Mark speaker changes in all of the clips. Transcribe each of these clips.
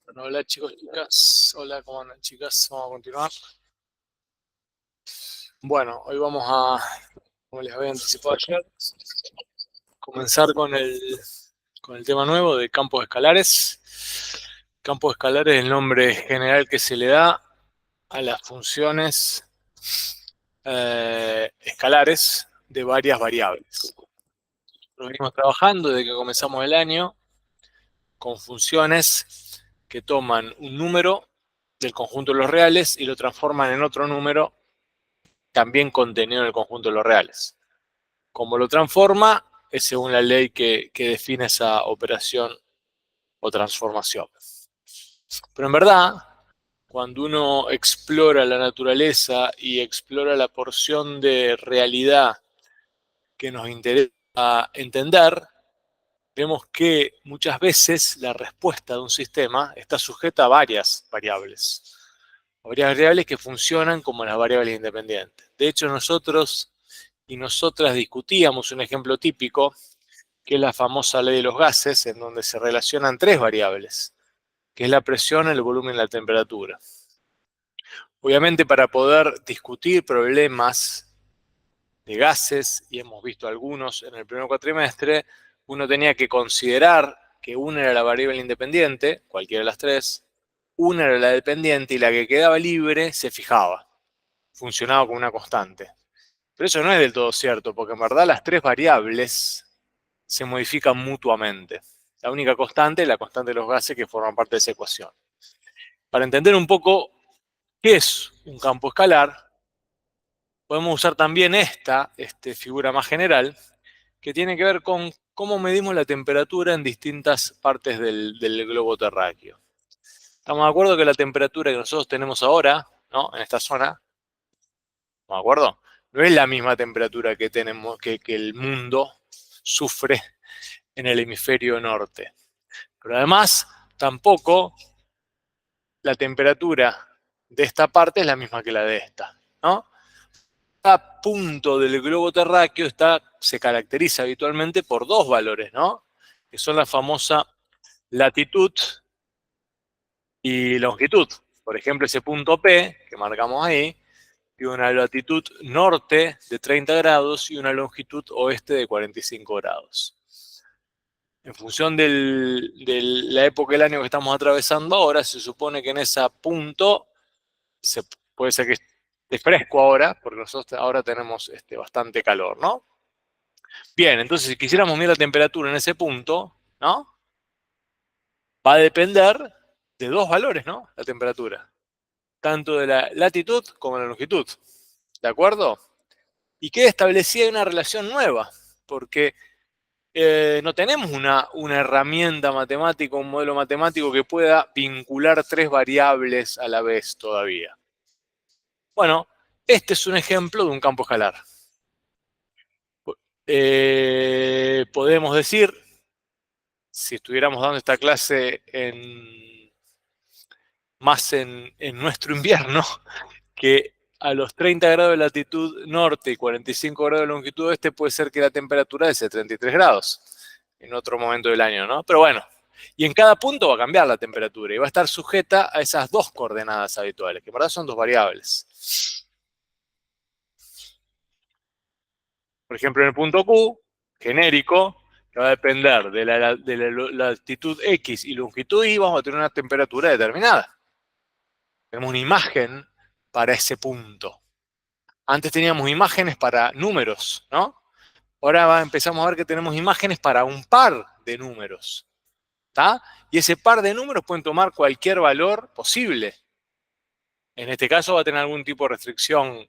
Speaker 1: Bueno, hola chicos, chicas. Hola, ¿cómo andan chicas? Vamos a continuar. Bueno, hoy vamos a, como les había anticipado ayer, comenzar con el tema nuevo de campos escalares. Campos escalares es el nombre general que se le da a las funciones escalares de varias variables. Lo venimos trabajando desde que comenzamos el año con funciones que toman un número del conjunto de los reales y lo transforman en otro número también contenido en el conjunto de los reales. Como lo transforma es según la ley que define esa operación o transformación. Pero en verdad, cuando uno explora la naturaleza y explora la porción de realidad que nos interesa entender, vemos que muchas veces la respuesta de un sistema está sujeta a varias variables. Varias variables que funcionan como las variables independientes. De hecho, nosotros y nosotras discutíamos un ejemplo típico, que es la famosa ley de los gases, en donde se relacionan tres variables, que es la presión, el volumen y la temperatura. Obviamente, para poder discutir problemas de gases, y hemos visto algunos en el primer cuatrimestre, uno tenía que considerar que una era la variable independiente, cualquiera de las tres, una era la dependiente y la que quedaba libre se fijaba, funcionaba como una constante. Pero eso no es del todo cierto, porque en verdad las tres variables se modifican mutuamente. La única constante es la constante de los gases que forman parte de esa ecuación. Para entender un poco qué es un campo escalar, podemos usar también esta figura más general, que tiene que ver con cómo medimos la temperatura en distintas partes del globo terráqueo. Estamos de acuerdo que la temperatura que nosotros tenemos ahora, ¿no?, en esta zona, ¿estamos de acuerdo? No es la misma temperatura que tenemos, que el mundo sufre en el hemisferio norte. Pero además, tampoco la temperatura de esta parte es la misma que la de esta, ¿no? Cada punto del globo terráqueo se caracteriza habitualmente por dos valores, ¿no?, que son la famosa latitud y longitud. Por ejemplo, ese punto P que marcamos ahí tiene una latitud norte de 30 grados y una longitud oeste de 45 grados. En función de la época del año que estamos atravesando ahora, se supone que en ese punto puede ser que esté fresco ahora, porque nosotros ahora tenemos bastante calor, ¿no? Bien, entonces si quisiéramos medir la temperatura en ese punto, ¿no?, va a depender de dos valores, ¿no?, la temperatura, tanto de la latitud como de la longitud, ¿de acuerdo? Y queda establecida una relación nueva, porque no tenemos una herramienta matemática, un modelo matemático que pueda vincular tres variables a la vez todavía. Bueno, este es un ejemplo de un campo escalar. Podemos decir, si estuviéramos dando esta clase más en nuestro invierno, que a los 30 grados de latitud norte y 45 grados de longitud oeste puede ser que la temperatura sea de 33 grados en otro momento del año, ¿no? Pero bueno, y en cada punto va a cambiar la temperatura y va a estar sujeta a esas dos coordenadas habituales, que en verdad son dos variables. Por ejemplo, en el punto Q, genérico, que va a depender de la latitud X y longitud Y, vamos a tener una temperatura determinada. Tenemos una imagen para ese punto. Antes teníamos imágenes para números, ¿no? Ahora empezamos a ver que tenemos imágenes para un par de números, ¿está? Y ese par de números pueden tomar cualquier valor posible. En este caso va a tener algún tipo de restricción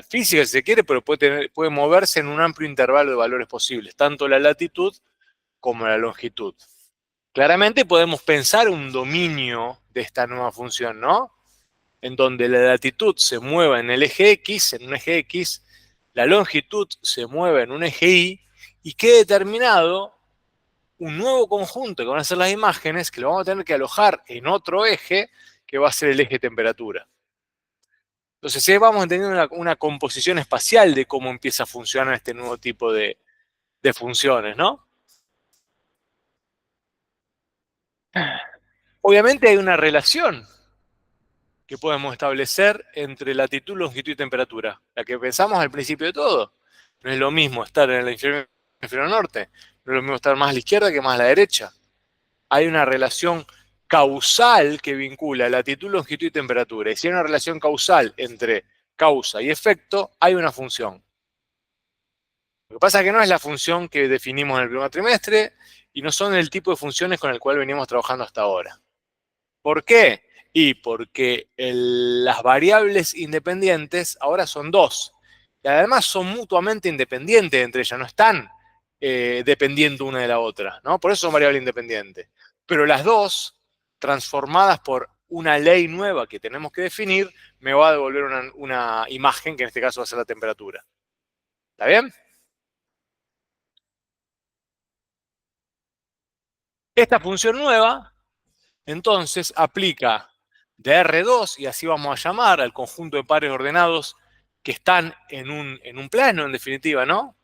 Speaker 1: física, si se quiere, pero puede moverse en un amplio intervalo de valores posibles, tanto la latitud como la longitud. Claramente podemos pensar un dominio de esta nueva función, ¿no?, en donde la latitud se mueva en el eje X, en un eje X, la longitud se mueve en un eje y quede determinado un nuevo conjunto que van a ser las imágenes, que lo vamos a tener que alojar en otro eje, que va a ser el eje temperatura. Entonces, ahí vamos entendiendo una composición espacial de cómo empieza a funcionar este nuevo tipo de funciones, ¿no? Obviamente hay una relación que podemos establecer entre latitud, longitud y temperatura, la que pensamos al principio de todo. No es lo mismo estar en el hemisferio norte, no es lo mismo estar más a la izquierda que más a la derecha. Hay una relación causal que vincula latitud, longitud y temperatura. Y si hay una relación causal entre causa y efecto, hay una función. Lo que pasa es que no es la función que definimos en el primer trimestre y no son el tipo de funciones con el cual venimos trabajando hasta ahora. ¿Por qué? Y porque las variables independientes ahora son dos. Y además son mutuamente independientes entre ellas, no están dependiendo una de la otra, ¿no? Por eso son variables independientes. Pero las dos, transformadas por una ley nueva que tenemos que definir, me va a devolver una imagen, que en este caso va a ser la temperatura. ¿Está bien? Esta función nueva entonces aplica de R2, y así vamos a llamar al conjunto de pares ordenados que están en un plano, en definitiva, ¿no?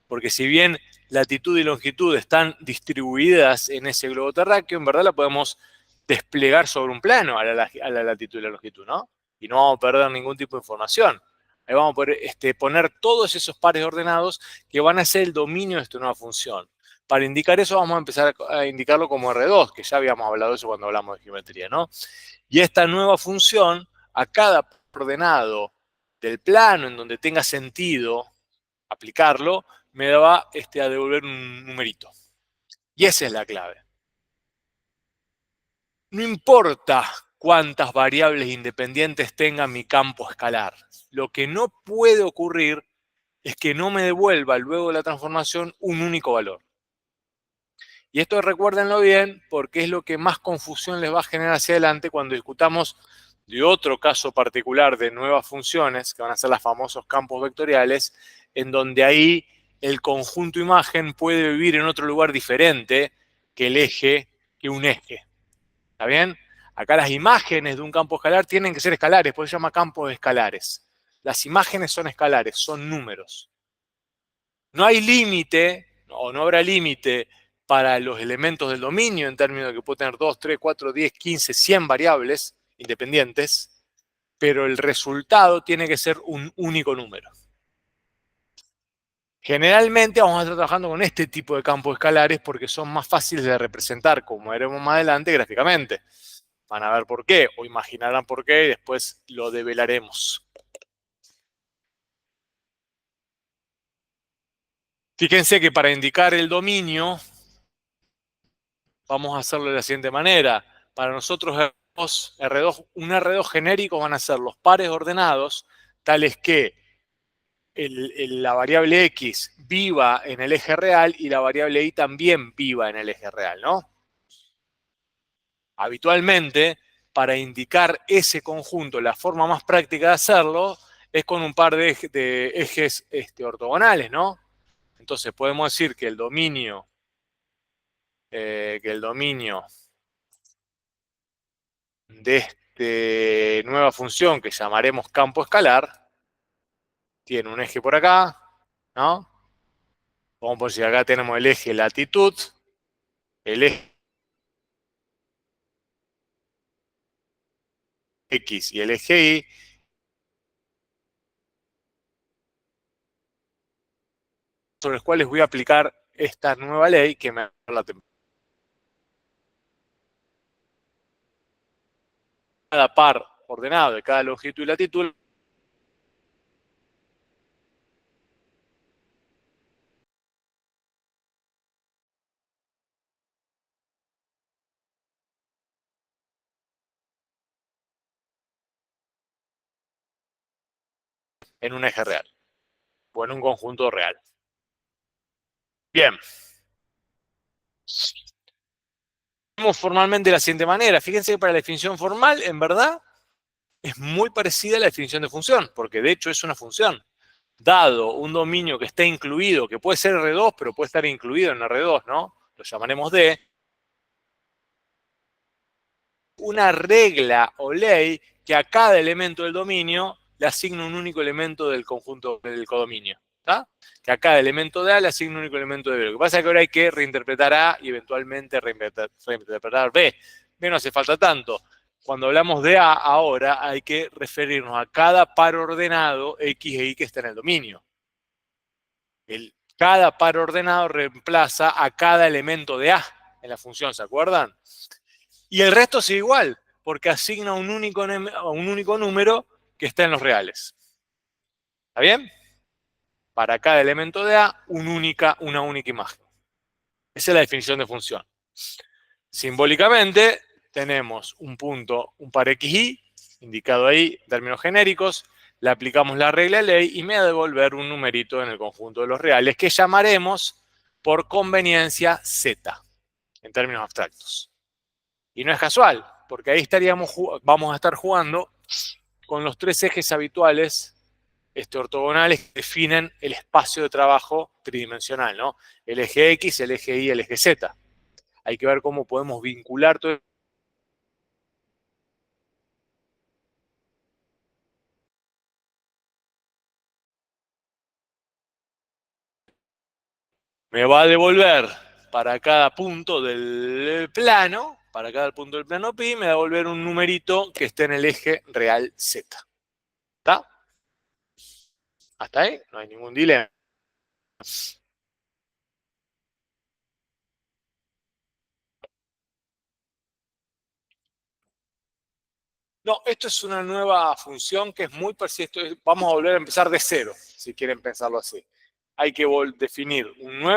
Speaker 1: Porque si bien latitud y longitud están distribuidas en ese globo terráqueo, en verdad la podemos desplegar sobre un plano a la latitud y la longitud, ¿no? Y no vamos a perder ningún tipo de información. Ahí vamos a poder poner todos esos pares ordenados que van a ser el dominio de esta nueva función. Para indicar eso vamos a empezar a indicarlo como R2, que ya habíamos hablado de eso cuando hablamos de geometría, ¿no? Y esta nueva función, a cada ordenado del plano en donde tenga sentido aplicarlo, me va a devolver un numerito. Y esa es la clave. No importa cuántas variables independientes tenga mi campo escalar. Lo que no puede ocurrir es que no me devuelva luego de la transformación un único valor. Y esto recuérdenlo bien porque es lo que más confusión les va a generar hacia adelante cuando discutamos de otro caso particular de nuevas funciones, que van a ser los famosos campos vectoriales, en donde ahí el conjunto imagen puede vivir en otro lugar diferente que el eje, que un eje. ¿Está bien? Acá las imágenes de un campo escalar tienen que ser escalares, por eso se llama campos escalares. Las imágenes son escalares, son números. No hay límite, o no habrá límite para los elementos del dominio en términos de que puede tener 2, 3, 4, 10, 15, 100 variables independientes, pero el resultado tiene que ser un único número. Generalmente vamos a estar trabajando con este tipo de campos escalares porque son más fáciles de representar, como veremos más adelante, gráficamente. Van a ver por qué, o imaginarán por qué, y después lo develaremos. Fíjense que para indicar el dominio, vamos a hacerlo de la siguiente manera. Para nosotros un R2 genérico van a ser los pares ordenados, tales que la variable X viva en el eje real y la variable Y también viva en el eje real, ¿no? Habitualmente, para indicar ese conjunto, la forma más práctica de hacerlo es con un par de ejes ortogonales, ¿no? Entonces podemos decir que el dominio de esta nueva función que llamaremos campo escalar tiene un eje por acá, ¿no? Vamos a decir, acá tenemos el eje latitud, el eje X y el eje Y, sobre los cuales voy a aplicar esta nueva ley que me da la temperatura. Cada par ordenado de cada longitud y latitud en un eje real o en un conjunto real. Bien. Formalmente de la siguiente manera. Fíjense que para la definición formal, en verdad, es muy parecida a la definición de función, porque de hecho es una función. Dado un dominio que está incluido, que puede ser R2, pero puede estar incluido en R2, ¿no? Lo llamaremos D. Una regla o ley que a cada elemento del dominio le asigna un único elemento del conjunto del codominio. ¿Está? Que a cada elemento de A le asigna un único elemento de B. Lo que pasa es que ahora hay que reinterpretar A y eventualmente reinterpretar B. B no hace falta tanto. Cuando hablamos de A ahora hay que referirnos a cada par ordenado X e Y que está en el dominio. Cada par ordenado reemplaza a cada elemento de A en la función, ¿se acuerdan? Y el resto sigue igual, porque asigna un único número que está en los reales. ¿Está bien? Para cada elemento de A, una única imagen. Esa es la definición de función. Simbólicamente, tenemos un punto, un par XY, indicado ahí en términos genéricos, le aplicamos la regla de ley y me va a devolver un numerito en el conjunto de los reales que llamaremos por conveniencia Z, en términos abstractos. Y no es casual, porque ahí vamos a estar jugando con los tres ejes habituales ortogonales que definen el espacio de trabajo tridimensional, ¿no? El eje X, el eje Y, el eje Z. Hay que ver cómo podemos vincular todo. Me va a devolver para cada punto del plano, pi, me va a devolver un numerito que esté en el eje real Z. ¿Está? ¿Hasta ahí? No hay ningún dilema. No, esto es una nueva función que es muy persistente. Vamos a volver a empezar de cero, si quieren pensarlo así. Hay que definir una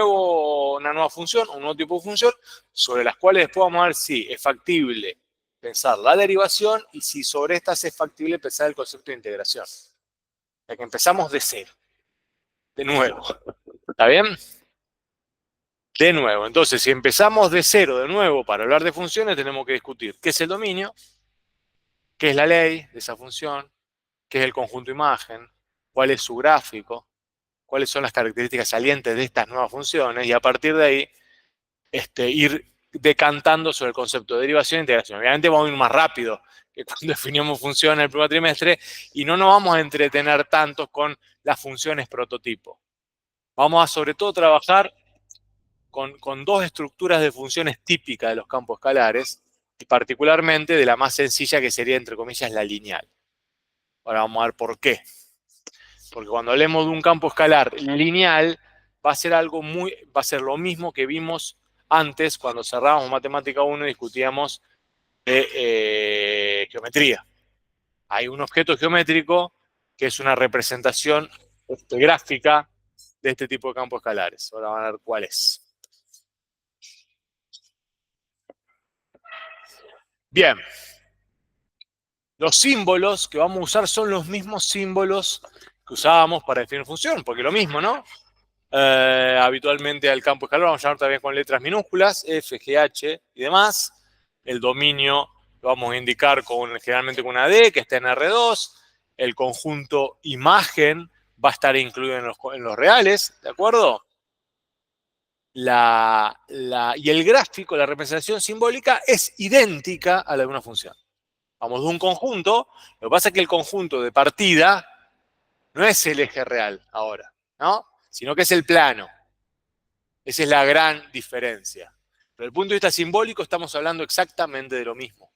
Speaker 1: nueva función, un nuevo tipo de función, sobre las cuales después vamos a ver si es factible pensar la derivación y si sobre estas es factible pensar el concepto de integración. O sea que empezamos de cero. De nuevo. ¿Está bien? De nuevo. Entonces, si empezamos de cero de nuevo para hablar de funciones, tenemos que discutir qué es el dominio, qué es la ley de esa función, qué es el conjunto imagen, cuál es su gráfico, cuáles son las características salientes de estas nuevas funciones y a partir de ahí ir decantando sobre el concepto de derivación e integración. Obviamente vamos a ir más rápido que cuando definimos funciones en el primer trimestre y no nos vamos a entretener tanto con las funciones prototipo. Vamos a sobre todo trabajar con dos estructuras de funciones típicas de los campos escalares y particularmente de la más sencilla que sería, entre comillas, la lineal. Ahora vamos a ver por qué. Porque cuando hablemos de un campo escalar lineal, va a ser lo mismo que vimos antes cuando cerrábamos Matemática 1 y discutíamos de geometría. Hay un objeto geométrico que es una representación gráfica de este tipo de campos escalares. Ahora van a ver cuál es. Bien. Los símbolos que vamos a usar son los mismos símbolos que usábamos para definir función, porque lo mismo, ¿no? Habitualmente al campo escalar vamos a llamar también con letras minúsculas, F, G, H y demás. El dominio lo vamos a indicar generalmente con una D, que está en R2. El conjunto imagen va a estar incluido en los reales, ¿de acuerdo? Y el gráfico, la representación simbólica, es idéntica a la de una función. Vamos de un conjunto, lo que pasa es que el conjunto de partida no es el eje real ahora, ¿no? Sino que es el plano. Esa es la gran diferencia. Pero desde el punto de vista simbólico estamos hablando exactamente de lo mismo.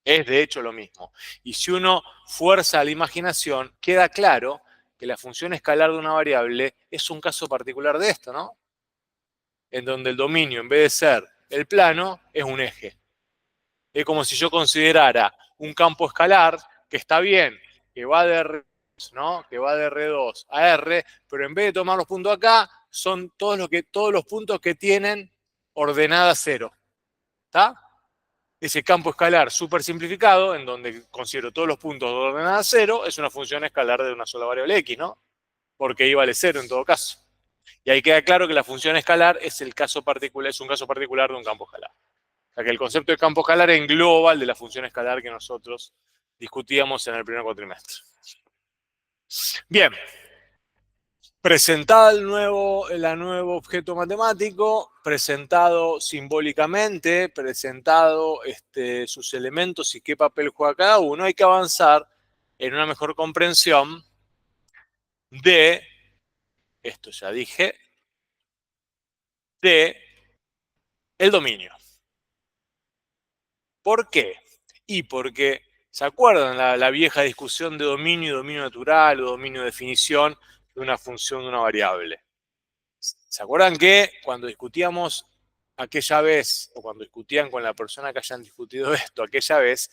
Speaker 1: Es de hecho lo mismo. Y si uno fuerza la imaginación, queda claro que la función escalar de una variable es un caso particular de esto, ¿no? En donde el dominio, en vez de ser el plano, es un eje. Es como si yo considerara un campo escalar que está bien, que va de R2, ¿no? Que va de R2 a R, pero en vez de tomar los puntos acá, son todos los puntos que tienen ordenada 0. ¿Está? Ese campo escalar súper simplificado, en donde considero todos los puntos de ordenada 0, es una función escalar de una sola variable X, ¿no? Porque Y vale 0 en todo caso. Y ahí queda claro que la función escalar es un caso particular de un campo escalar. O sea que el concepto de campo escalar engloba el de la función escalar que nosotros discutíamos en el primer cuatrimestre. Bien. Presentado el nuevo objeto matemático, presentado simbólicamente, presentado sus elementos y qué papel juega cada uno, hay que avanzar en una mejor comprensión de, esto ya dije, de el dominio. ¿Por qué? Y porque, ¿se acuerdan la vieja discusión de dominio y dominio natural o dominio de definición de una función de una variable? ¿Se acuerdan que cuando discutíamos aquella vez, o cuando discutían con la persona que hayan discutido esto aquella vez,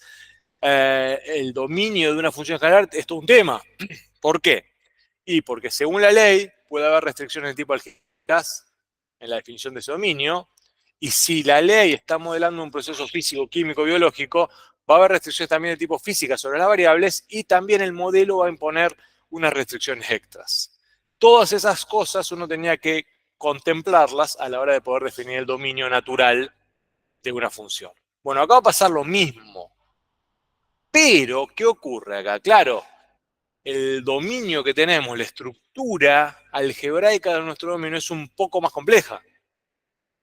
Speaker 1: el dominio de una función escalar es todo un tema? ¿Por qué? Y porque según la ley puede haber restricciones de tipo algebraico en la definición de ese dominio, y si la ley está modelando un proceso físico, químico, biológico, va a haber restricciones también de tipo física sobre las variables, y también el modelo va a imponer unas restricciones extras. Todas esas cosas uno tenía que contemplarlas a la hora de poder definir el dominio natural de una función. Bueno, acá va a pasar lo mismo. Pero, ¿qué ocurre acá? Claro, el dominio que tenemos, la estructura algebraica de nuestro dominio es un poco más compleja,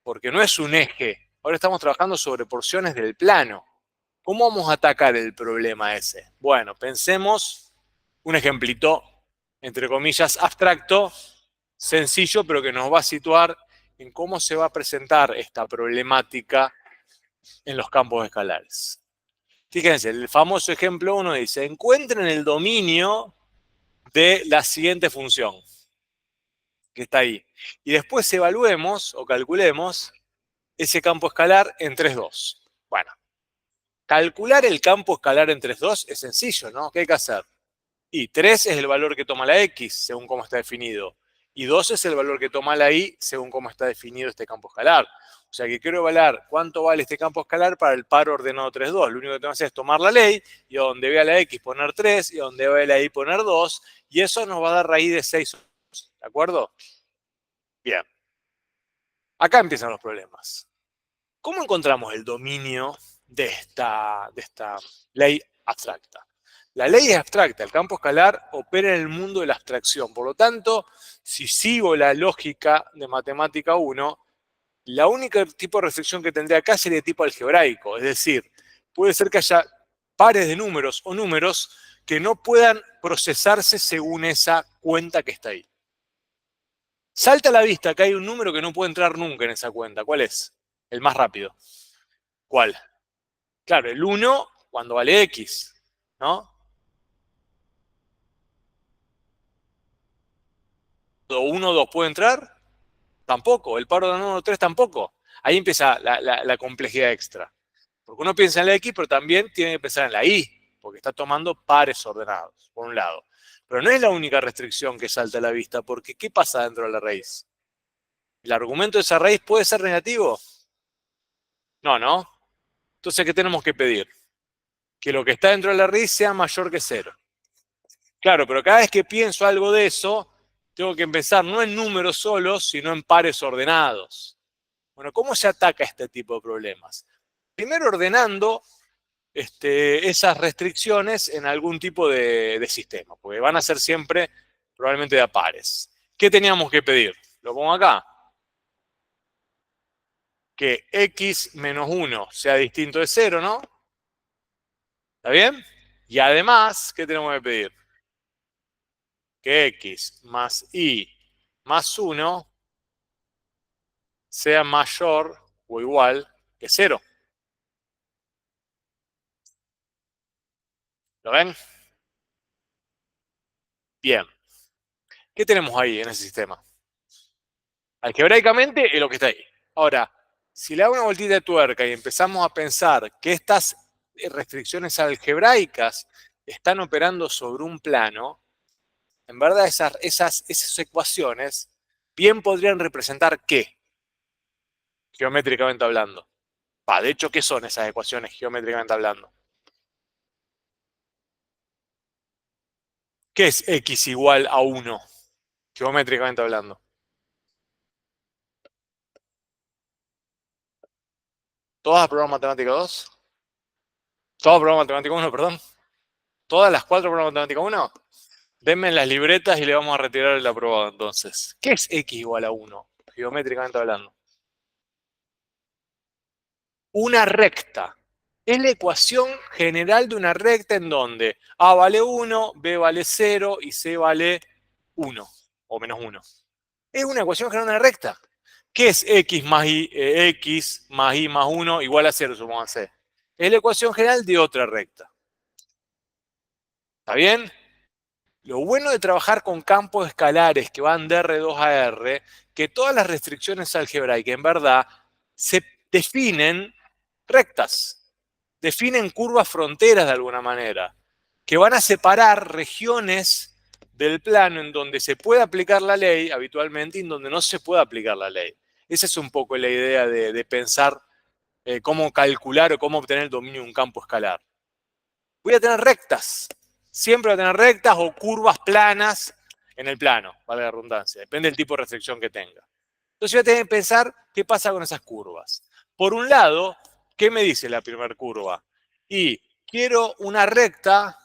Speaker 1: porque no es un eje. Ahora estamos trabajando sobre porciones del plano. ¿Cómo vamos a atacar el problema ese? Bueno, pensemos un ejemplito, entre comillas, abstracto, sencillo, pero que nos va a situar en cómo se va a presentar esta problemática en los campos escalares. Fíjense, el famoso ejemplo 1 dice, encuentren el dominio de la siguiente función que está ahí. Y después evaluemos o calculemos ese campo escalar en 3,2. Bueno, calcular el campo escalar en 3,2 es sencillo, ¿no? ¿Qué hay que hacer? Y 3 es el valor que toma la X, según cómo está definido. Y 2 es el valor que toma la Y, según cómo está definido este campo escalar. O sea que quiero evaluar cuánto vale este campo escalar para el par ordenado 3,2. Lo único que tengo que hacer es tomar la ley, y donde vea la X poner 3, y donde vea la Y poner 2, y eso nos va a dar raíz de 6. ¿De acuerdo? Bien. Acá empiezan los problemas. ¿Cómo encontramos el dominio de esta ley abstracta? La ley es abstracta, el campo escalar opera en el mundo de la abstracción. Por lo tanto, si sigo la lógica de matemática 1, la única tipo de restricción que tendría acá sería de tipo algebraico. Es decir, puede ser que haya pares de números o números que no puedan procesarse según esa cuenta que está ahí. Salta a la vista que hay un número que no puede entrar nunca en esa cuenta. ¿Cuál es? El más rápido. ¿Cuál? Claro, el 1 cuando vale X, ¿no? 1, 2 puede entrar, tampoco. El par de 1, 3 tampoco. Ahí empieza la complejidad extra. Porque uno piensa en la X, pero también tiene que pensar en la Y, porque está tomando pares ordenados, por un lado. Pero no es la única restricción que salta a la vista, porque ¿qué pasa dentro de la raíz? ¿El argumento de esa raíz puede ser negativo? No, ¿no? Entonces, ¿qué tenemos que pedir? Que lo que está dentro de la raíz sea mayor que 0. Claro, pero cada vez que pienso algo de eso, tengo que pensar no en números solos, sino en pares ordenados. Bueno, ¿cómo se ataca este tipo de problemas? Primero ordenando esas restricciones en algún tipo de sistema, porque van a ser siempre probablemente de a pares. ¿Qué teníamos que pedir? Lo pongo acá. Que x menos 1 sea distinto de 0, ¿no? ¿Está bien? Y además, ¿qué tenemos que pedir? Que x más y más 1 sea mayor o igual que 0. ¿Lo ven? Bien. ¿Qué tenemos ahí en ese sistema? Algebraicamente es lo que está ahí. Ahora, si le hago una vueltita de tuerca y empezamos a pensar que estas restricciones algebraicas están operando sobre un plano, en verdad esas ecuaciones bien podrían representar ¿qué? Geométricamente hablando. De hecho, ¿qué son esas ecuaciones geométricamente hablando? ¿Qué es x igual a 1? Geométricamente hablando. ¿Todas pruebas matemática 2? ¿Todas pruebas matemática 1, perdón? ¿Todas las 4 pruebas matemática 1? Denme las libretas y le vamos a retirar el aprobado entonces. ¿Qué es x igual a 1? Geométricamente hablando. Una recta. Es la ecuación general de una recta en donde A vale 1, B vale 0 y C vale 1 o menos 1. Es una ecuación general de una recta. ¿Qué es x más y más 1 igual a 0, supóngase? Es la ecuación general de otra recta. ¿Está bien? Lo bueno de trabajar con campos escalares que van de R2 a R, que todas las restricciones algebraicas en verdad se definen rectas, definen curvas fronteras de alguna manera, que van a separar regiones del plano en donde se puede aplicar la ley habitualmente y en donde no se puede aplicar la ley. Esa es un poco la idea de pensar cómo calcular o cómo obtener el dominio de un campo escalar. Voy a tener rectas, siempre voy a tener rectas o curvas planas en el plano, vale la redundancia, depende del tipo de restricción que tenga. Entonces voy a tener que pensar qué pasa con esas curvas. Por un lado, ¿qué me dice la primera curva? Y quiero una recta,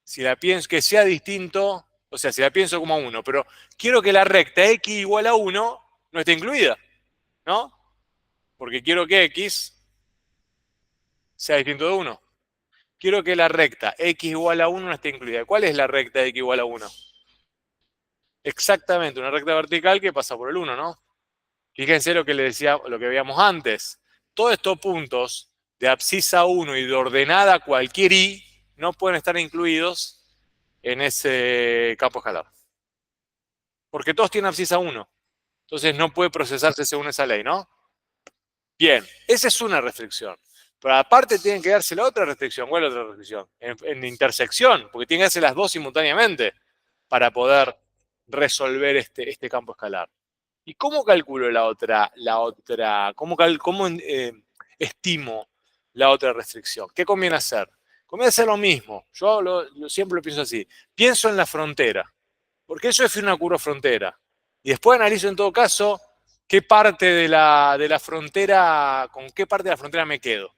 Speaker 1: si la pienso que sea distinto, o sea, si la pienso como 1, pero quiero que la recta x igual a 1 no esté incluida, ¿no? Porque quiero que x sea distinto de 1. Quiero que la recta x igual a 1 no esté incluida. ¿Cuál es la recta x igual a 1? Exactamente, una recta vertical que pasa por el 1, ¿no? Fíjense lo que le decía, lo que veíamos antes. Todos estos puntos de abscisa 1 y de ordenada cualquier i no pueden estar incluidos en ese campo escalar. Porque todos tienen abscisa 1. Entonces no puede procesarse según esa ley, ¿no? Bien, esa es una restricción. Pero aparte tienen que darse la otra restricción. ¿Cuál es la otra restricción? En intersección, porque tienen que darse las dos simultáneamente para poder resolver este campo escalar. ¿Y cómo calculo cómo estimo la otra restricción? ¿Qué conviene hacer? Conviene hacer lo mismo. Yo siempre lo pienso así. Pienso en la frontera, porque eso es una curva frontera. Y después analizo en todo caso qué parte de la frontera, con qué parte de la frontera me quedo.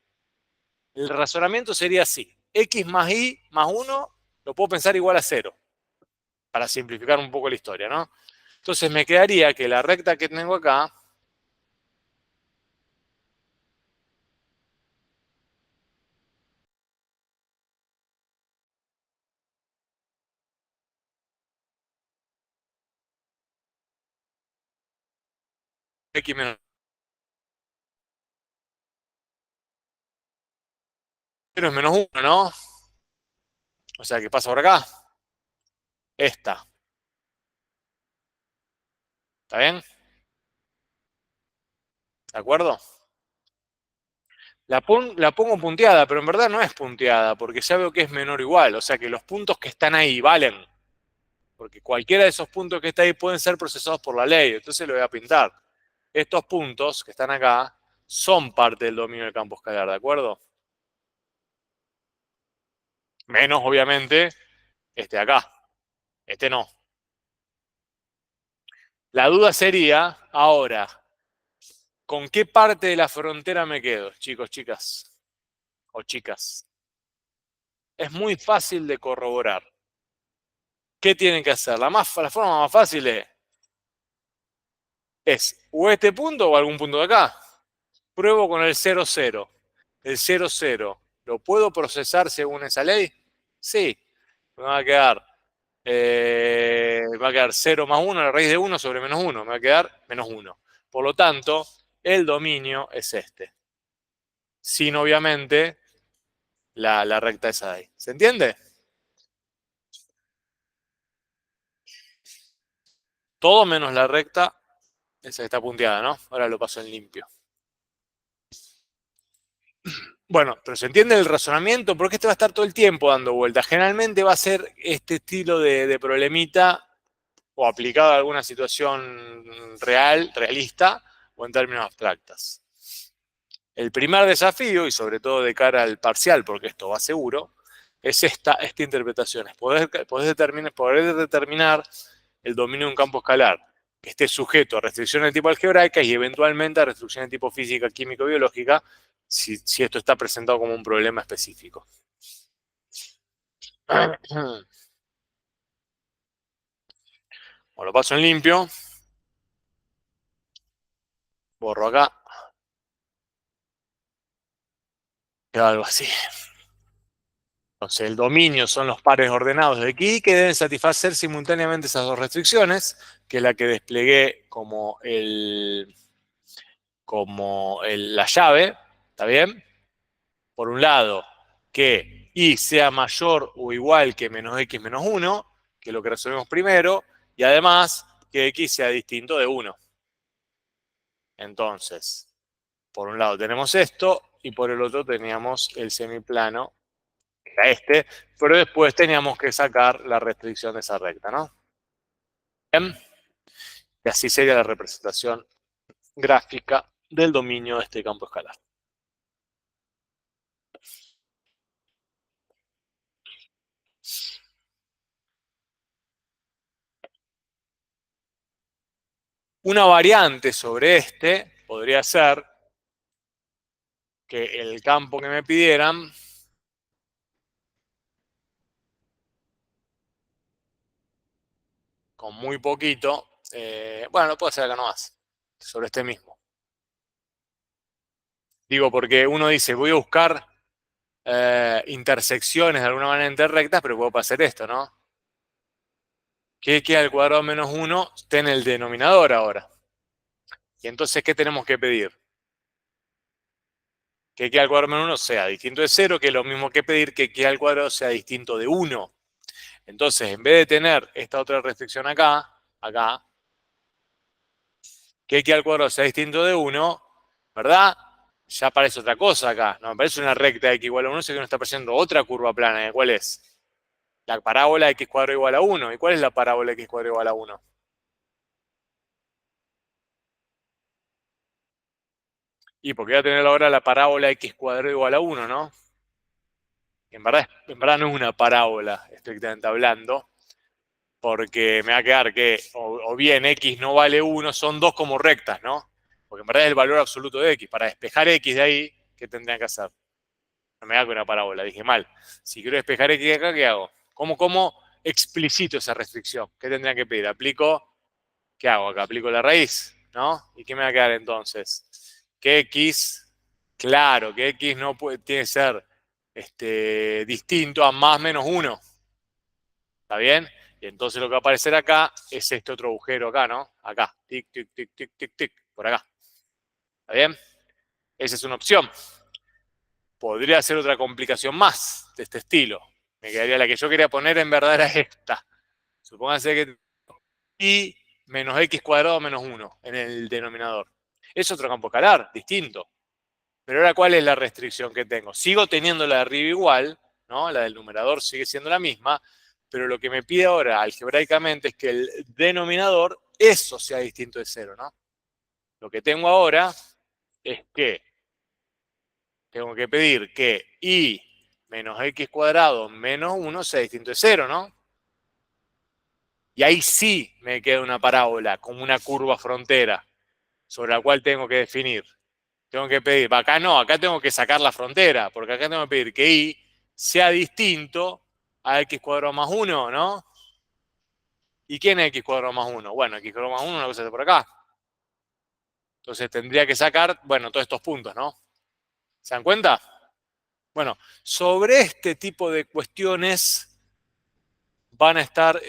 Speaker 1: El razonamiento sería así. X más y más 1 lo puedo pensar igual a 0, para simplificar un poco la historia, ¿no? Entonces me quedaría que la recta que tengo acá, X menos 0 es menos 1, ¿no? O sea, ¿qué pasa por acá? Esta. ¿Está bien? ¿De acuerdo? La pongo punteada, pero en verdad no es punteada, porque ya veo que es menor o igual. O sea que los puntos que están ahí valen. Porque cualquiera de esos puntos que está ahí pueden ser procesados por la ley. Entonces lo voy a pintar. Estos puntos que están acá son parte del dominio del campo escalar, ¿de acuerdo? Menos, obviamente, este de acá. Este no. La duda sería, ahora, ¿con qué parte de la frontera me quedo, chicos, chicas o chicas? Es muy fácil de corroborar. ¿Qué tienen que hacer? La forma más fácil es o este punto o algún punto de acá. Pruebo con el 0, 0. El 0, 0. ¿Lo puedo procesar según esa ley? Sí. Me va a quedar, me va a quedar 0 más 1, la raíz de 1 sobre menos 1. Me va a quedar menos 1. Por lo tanto, el dominio es este. Sin, obviamente, la recta esa de ahí. ¿Se entiende? Todo menos la recta, esa que está punteada, ¿no? Ahora lo paso en limpio. Bueno, pero se entiende el razonamiento, porque este va a estar todo el tiempo dando vueltas. Generalmente va a ser este estilo de problemita o aplicado a alguna situación real, realista, o en términos abstractas. El primer desafío, y sobre todo de cara al parcial, porque esto va seguro, es esta interpretación. Es poder determinar el dominio de un campo escalar que esté sujeto a restricciones de tipo algebraicas y eventualmente a restricciones de tipo física, químico, biológica, si esto está presentado como un problema específico. Bueno, lo paso en limpio. Borro acá. Queda algo así. Entonces, el dominio son los pares ordenados de aquí que deben satisfacer simultáneamente esas dos restricciones, que es la que desplegué la llave, ¿está bien? Por un lado, que y sea mayor o igual que menos x menos 1, que es lo que resolvemos primero, y además que x sea distinto de 1. Entonces, por un lado tenemos esto, y por el otro teníamos el semiplano, que era este, pero después teníamos que sacar la restricción de esa recta, ¿no? Bien, y así sería la representación gráfica del dominio de este campo escalar. Una variante sobre este podría ser que el campo que me pidieran con muy poquito, bueno, lo puedo hacer acá nomás, sobre este mismo. Digo, porque uno dice, voy a buscar intersecciones de alguna manera entre rectas, pero puedo hacer esto, ¿no? Que x al cuadrado menos 1 esté en el denominador ahora. Y entonces, ¿qué tenemos que pedir? Que x al cuadrado menos 1 sea distinto de 0, que es lo mismo que pedir que x al cuadrado sea distinto de 1. Entonces, en vez de tener esta otra restricción acá, que x al cuadrado sea distinto de 1, ¿verdad? Ya aparece otra cosa acá. No me parece una recta de x igual a 1, sino que nos está apareciendo otra curva plana. ¿Cuál es? La parábola de x cuadrado igual a 1. ¿Y cuál es la parábola de x cuadrado igual a 1? Y porque voy a tener ahora la parábola de x cuadrado igual a 1, ¿no? En verdad no es una parábola, estrictamente hablando, porque me va a quedar que o bien x no vale 1, son dos como rectas, ¿no? Porque en verdad es el valor absoluto de x. Para despejar x de ahí, ¿qué tendrían que hacer? No me da con una parábola, dije mal. Si quiero despejar x de acá, ¿qué hago? ¿Cómo explicito esa restricción? ¿Qué tendrían que pedir? ¿Qué hago acá? Aplico la raíz, ¿no? ¿Y qué me va a quedar entonces? Que x, claro, que x no tiene que ser distinto a más menos 1. ¿Está bien? Y entonces lo que va a aparecer acá es este otro agujero acá, ¿no? Acá, tic, tic, tic, tic, tic, tic, por acá. ¿Está bien? Esa es una opción. Podría ser otra complicación más de este estilo. Me quedaría la que yo quería poner en verdad era esta. Supónganse que y menos x cuadrado menos 1 en el denominador. Es otro campo escalar, distinto. Pero ahora, ¿cuál es la restricción que tengo? Sigo teniendo la de arriba igual, ¿no? La del numerador sigue siendo la misma, pero lo que me pide ahora algebraicamente es que el denominador, eso sea distinto de 0, ¿no? Lo que tengo ahora es que tengo que pedir que y menos x cuadrado menos 1 sea distinto de 0, ¿no? Y ahí sí me queda una parábola, como una curva frontera, sobre la cual tengo que definir. Tengo que pedir, acá no, acá tengo que sacar la frontera, porque acá tengo que pedir que y sea distinto a x cuadrado más 1, ¿no? ¿Y quién es x cuadrado más 1? Bueno, x cuadrado más 1 es una cosa de por acá. Entonces tendría que sacar, bueno, todos estos puntos, ¿no? ¿Se dan cuenta? Bueno, sobre este tipo de cuestiones van a estar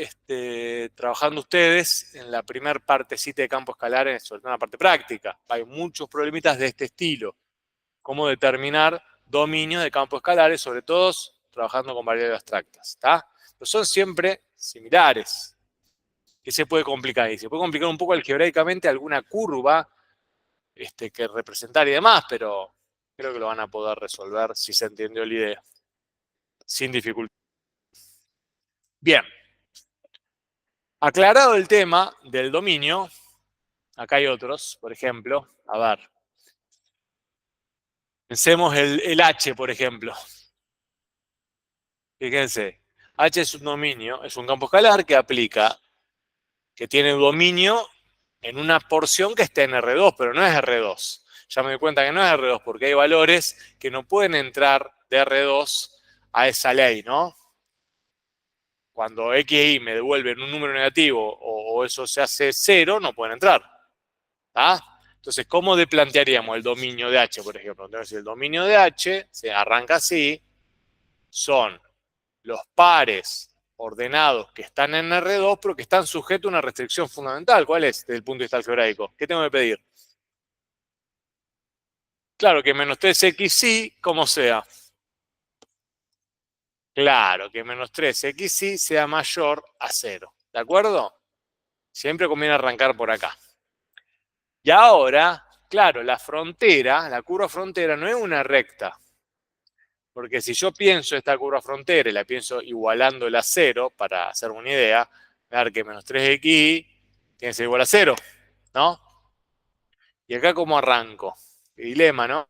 Speaker 1: trabajando ustedes en la primera partecita de campo escalar, sobre todo en la parte práctica. Hay muchos problemitas de este estilo. Cómo determinar dominios de campos escalares, sobre todo trabajando con variables abstractas. ¿Está? Pero son siempre similares. ¿Qué se puede complicar? Y se puede complicar un poco algebraicamente alguna curva que representar y demás, pero creo que lo van a poder resolver si se entendió la idea. Sin dificultad. Bien. Aclarado el tema del dominio, acá hay otros, por ejemplo. A ver. Pensemos el H, por ejemplo. Fíjense. H es un dominio, es un campo escalar que aplica, que tiene dominio en una porción que está en R2, pero no es R2. Ya me doy cuenta que no es R2 porque hay valores que no pueden entrar de R2 a esa ley, ¿no? Cuando X e Y me devuelven un número negativo o eso se hace 0, no pueden entrar. ¿Tá? Entonces, ¿cómo plantearíamos el dominio de H, por ejemplo? Entonces, el dominio de H se arranca así, son los pares ordenados que están en R2, pero que están sujetos a una restricción fundamental. ¿Cuál es desde el punto de vista algebraico? ¿Qué tengo que pedir? Claro, que menos 3xy, como sea. Claro, que menos 3xy sea mayor a 0. ¿De acuerdo? Siempre conviene arrancar por acá. Y ahora, claro, la frontera, la curva frontera no es una recta. Porque si yo pienso esta curva frontera y la pienso igualándola a 0, para hacerme una idea, me va a dar que menos 3xy tiene que ser igual a 0, ¿no? Y acá cómo arranco. Qué dilema, ¿no?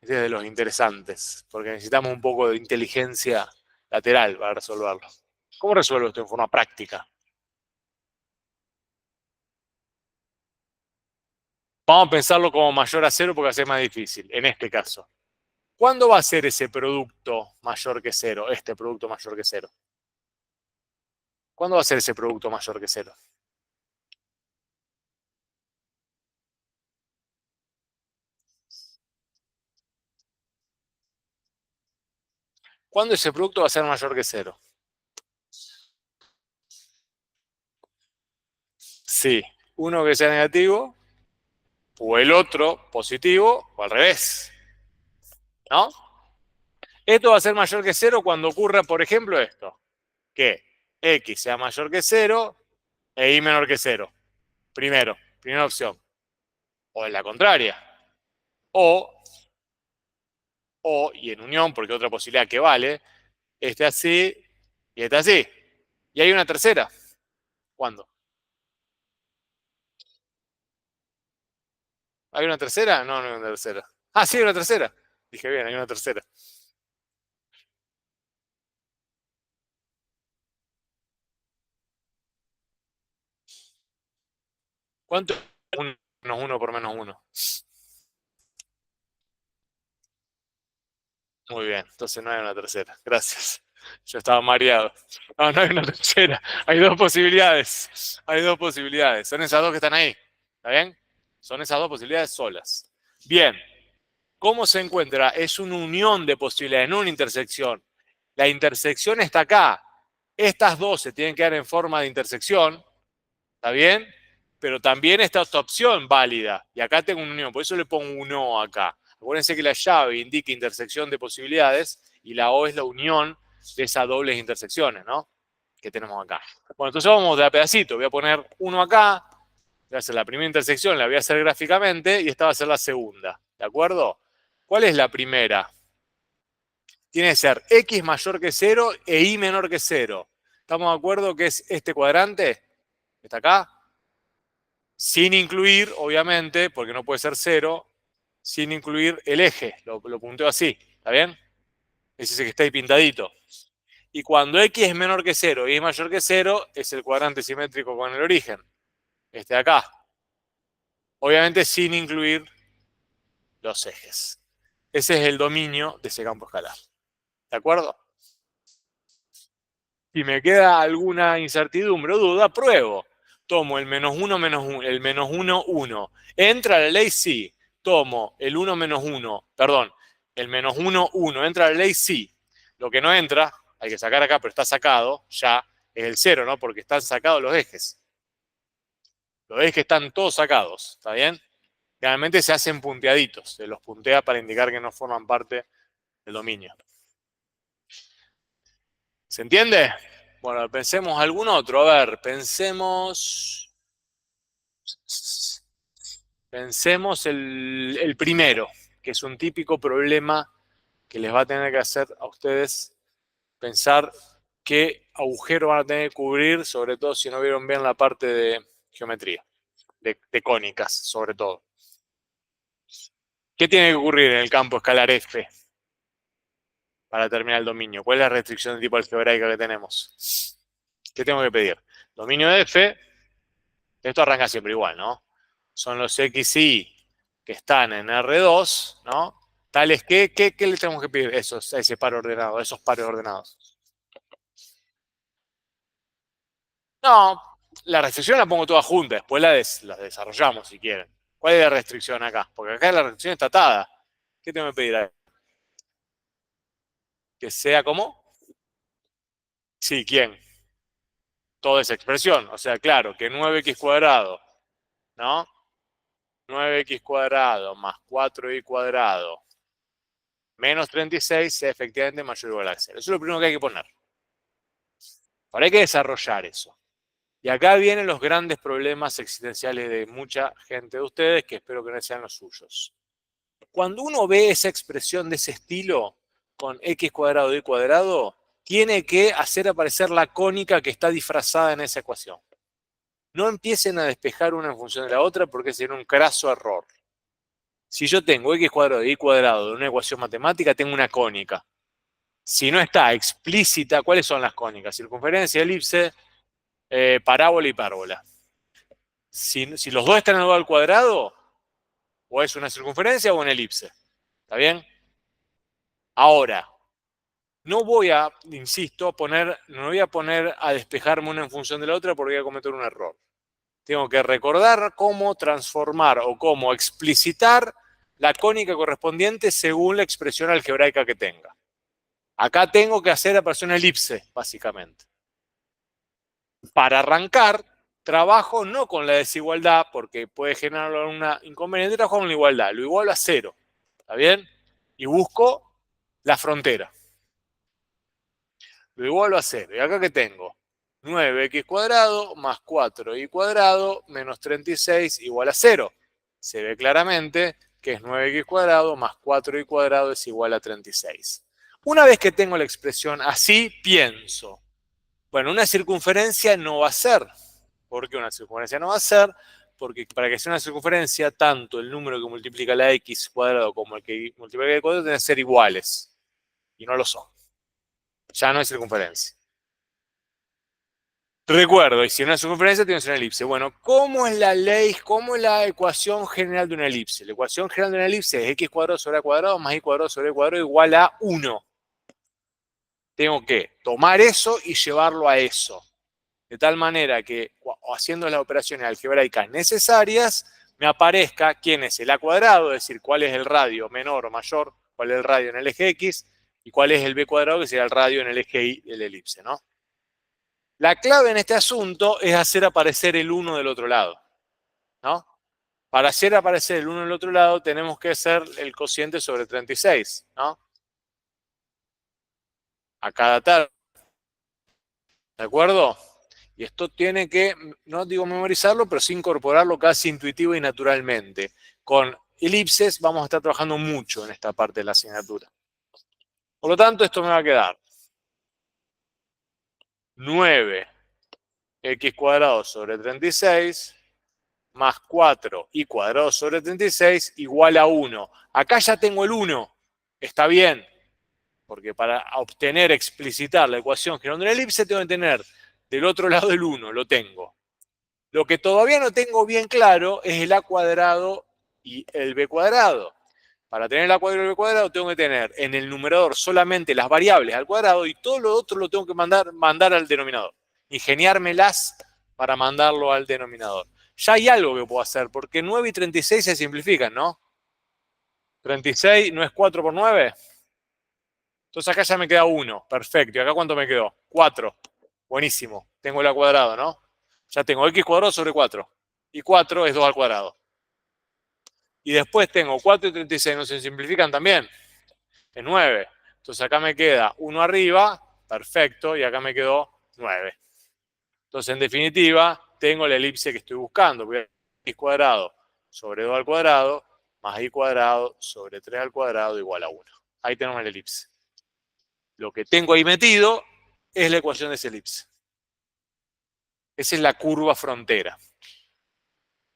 Speaker 1: Este es de los interesantes, porque necesitamos un poco de inteligencia lateral para resolverlo. ¿Cómo resuelvo esto en forma práctica? Vamos a pensarlo como mayor a 0 porque va a ser más difícil, en este caso. ¿Cuándo va a ser ese producto mayor que 0? Este producto mayor que 0. ¿Cuándo va a ser ese producto mayor que 0? ¿Cuándo ese producto va a ser mayor que 0? Sí, uno que sea negativo, o el otro positivo, o al revés, ¿no? Esto va a ser mayor que 0 cuando ocurra, por ejemplo, esto. Que x sea mayor que 0 e y menor que 0. Primera opción. O en la contraria. O, y en unión, porque otra posibilidad que vale, este así y este así. Y hay una tercera. ¿Cuándo? ¿Hay una tercera? No, no hay una tercera. Ah, sí, hay una tercera. Dije bien, hay una tercera. ¿Cuánto es menos 1 por menos 1? Muy bien, entonces no hay una tercera. Gracias. Yo estaba mareado. No, no hay una tercera. Hay dos posibilidades. Hay dos posibilidades. Son esas dos que están ahí. ¿Está bien? Son esas dos posibilidades solas. Bien. ¿Cómo se encuentra? Es una unión de posibilidades, no una intersección. La intersección está acá. Estas dos se tienen que dar en forma de intersección. ¿Está bien? Pero también está esta opción válida. Y acá tengo una unión. Por eso le pongo un O acá. Acuérdense que la llave indica intersección de posibilidades y la O es la unión de esas dobles intersecciones, ¿no? Que tenemos acá. Bueno, entonces vamos de a pedacito. Voy a poner uno acá. Voy a hacer la primera intersección, la voy a hacer gráficamente y esta va a ser la segunda. ¿De acuerdo? ¿Cuál es la primera? Tiene que ser x mayor que 0 e y menor que 0. ¿Estamos de acuerdo que es este cuadrante? ¿Está acá? Sin incluir, obviamente, porque no puede ser 0, sin incluir el eje. Lo punteo así. ¿Está bien? Es ese que está ahí pintadito. Y cuando x es menor que 0 y es mayor que 0, es el cuadrante simétrico con el origen. Este de acá. Obviamente sin incluir los ejes. Ese es el dominio de ese campo escalar. ¿De acuerdo? Si me queda alguna incertidumbre o duda, pruebo. Tomo el menos 1, el menos 1, 1. ¿Entra la ley? Sí. Tomo el 1 menos 1, perdón, el menos 1, 1. ¿Entra la ley? Sí. Lo que no entra, hay que sacar acá, pero está sacado, ya es el 0, ¿no? Porque están sacados los ejes. Los ejes están todos sacados, ¿está bien? Generalmente se hacen punteaditos. Se los puntea para indicar que no forman parte del dominio. ¿Se entiende? Bueno, pensemos algún otro. A ver, pensemos el primero, que es un típico problema que les va a tener que hacer a ustedes pensar qué agujero van a tener que cubrir, sobre todo si no vieron bien la parte de geometría, de cónicas, sobre todo. ¿Qué tiene que ocurrir en el campo escalar F para terminar el dominio? ¿Cuál es la restricción de tipo algebraica que tenemos? ¿Qué tengo que pedir? Dominio de F, esto arranca siempre igual, ¿no? Son los XY que están en R2, ¿no? Tales que, ¿qué le tenemos que pedir? Ese par ordenado, esos pares ordenados. No, la restricción la pongo toda junta, después la desarrollamos si quieren. ¿Cuál es la restricción acá? Porque acá la restricción está atada. ¿Qué tengo que pedir ahí? Que sea como, sí, ¿quién? Toda esa expresión. O sea, claro, que 9x cuadrado, ¿no? 9x cuadrado más 4y cuadrado menos 36 sea efectivamente mayor o igual a 0. Eso es lo primero que hay que poner. Ahora hay que desarrollar eso. Y acá vienen los grandes problemas existenciales de mucha gente de ustedes, que espero que no sean los suyos. Cuando uno ve esa expresión de ese estilo, con x cuadrado y cuadrado, tiene que hacer aparecer la cónica que está disfrazada en esa ecuación. No empiecen a despejar una en función de la otra porque sería un craso error. Si yo tengo x cuadrado y y cuadrado de una ecuación matemática, tengo una cónica. Si no está explícita, ¿cuáles son las cónicas? Circunferencia, elipse, parábola y hipérbola. Si los dos están en al cuadrado, o es una circunferencia o una elipse. ¿Está bien? Ahora, no voy a, insisto, no voy a poner a despejarme una en función de la otra porque voy a cometer un error. Tengo que recordar cómo transformar o cómo explicitar la cónica correspondiente según la expresión algebraica que tenga. Acá tengo que hacer aparecer una elipse, básicamente. Para arrancar, trabajo no con la desigualdad, porque puede generar una inconveniente, trabajo con la igualdad. Lo igualo a 0. ¿Está bien? Y busco la frontera. Lo igualo a 0. ¿Y acá qué tengo? 9x cuadrado más 4y cuadrado menos 36 igual a 0. Se ve claramente que es 9x cuadrado más 4y cuadrado es igual a 36. Una vez que tengo la expresión así, pienso, bueno, una circunferencia no va a ser. ¿Por qué una circunferencia no va a ser? Porque para que sea una circunferencia, tanto el número que multiplica la x cuadrado como el que multiplica el cuadrado deben ser iguales. Y no lo son. Ya no es circunferencia. Recuerdo, y si una circunferencia tiene que ser una elipse. Bueno, ¿cómo es la ley, cómo es la ecuación general de una elipse? La ecuación general de una elipse es x cuadrado sobre a cuadrado más y cuadrado sobre a cuadrado igual a 1. Tengo que tomar eso y llevarlo a eso. De tal manera que haciendo las operaciones algebraicas necesarias, me aparezca quién es el a cuadrado, es decir, cuál es el radio menor o mayor, cuál es el radio en el eje X, y cuál es el b cuadrado, que sería el radio en el eje Y de la elipse, ¿no? La clave en este asunto es hacer aparecer el 1 del otro lado, ¿no? Para hacer aparecer el 1 del otro lado tenemos que hacer el cociente sobre 36, ¿no? A cada tal, ¿de acuerdo? Y esto tiene que, no digo memorizarlo, pero sí incorporarlo casi intuitivo y naturalmente. Con elipses vamos a estar trabajando mucho en esta parte de la asignatura. Por lo tanto, esto me va a quedar 9x cuadrado sobre 36 más 4y cuadrado sobre 36 igual a 1. Acá ya tengo el 1. Está bien, porque para obtener, explicitar la ecuación general de una elipse tengo que tener del otro lado el 1. Lo tengo. Lo que todavía no tengo bien claro es el a cuadrado y el b cuadrado. Para tener el a cuadrado y el b cuadrado tengo que tener en el numerador solamente las variables al cuadrado y todo lo otro lo tengo que mandar al denominador. Ingeniármelas para mandarlo al denominador. Ya hay algo que puedo hacer, porque 9 y 36 se simplifican, ¿no? 36 no es 4 por 9. Entonces acá ya me queda 1. Perfecto. ¿Y acá cuánto me quedó? 4. Buenísimo. Tengo el a cuadrado, ¿no? Ya tengo x cuadrado sobre 4. Y 4 es 2 al cuadrado. Y después tengo 4 y 36, ¿no se simplifican también? Es 9. Entonces acá me queda 1 arriba, perfecto, y acá me quedó 9. Entonces, en definitiva, tengo la elipse que estoy buscando. Voy a x cuadrado sobre 2 al cuadrado más y cuadrado sobre 3 al cuadrado igual a 1. Ahí tenemos la elipse. Lo que tengo ahí metido es la ecuación de esa elipse. Esa es la curva frontera.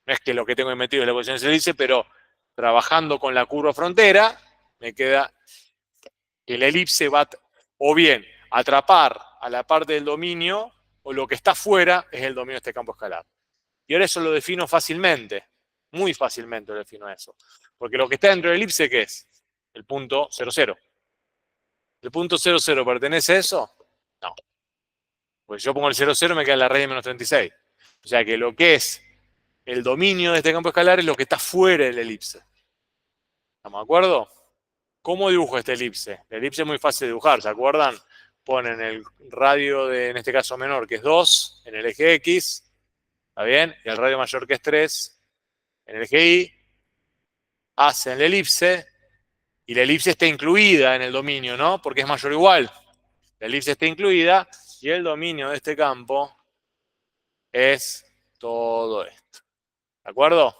Speaker 1: No es que lo que tengo ahí metido es la ecuación de esa elipse, pero trabajando con la curva frontera, me queda que la elipse va o bien atrapar a la parte del dominio o lo que está fuera es el dominio de este campo escalar. Y ahora eso lo defino fácilmente, muy fácilmente lo defino eso. Porque lo que está dentro de la elipse, ¿qué es? El punto 0, 0. ¿El punto 0, 0 pertenece a eso? No. Pues yo pongo el 0, 0 me queda la raíz de menos 36. O sea que lo que es el dominio de este campo escalar es lo que está fuera de la elipse. ¿Estamos de acuerdo? ¿Cómo dibujo esta elipse? La elipse es muy fácil de dibujar, ¿se acuerdan? Ponen el radio de, en este caso menor, que es 2, en el eje X, ¿está bien? Y el radio mayor, que es 3, en el eje Y, hacen la elipse, y la elipse está incluida en el dominio, ¿no? Porque es mayor o igual. La elipse está incluida, y el dominio de este campo es todo esto. ¿De acuerdo?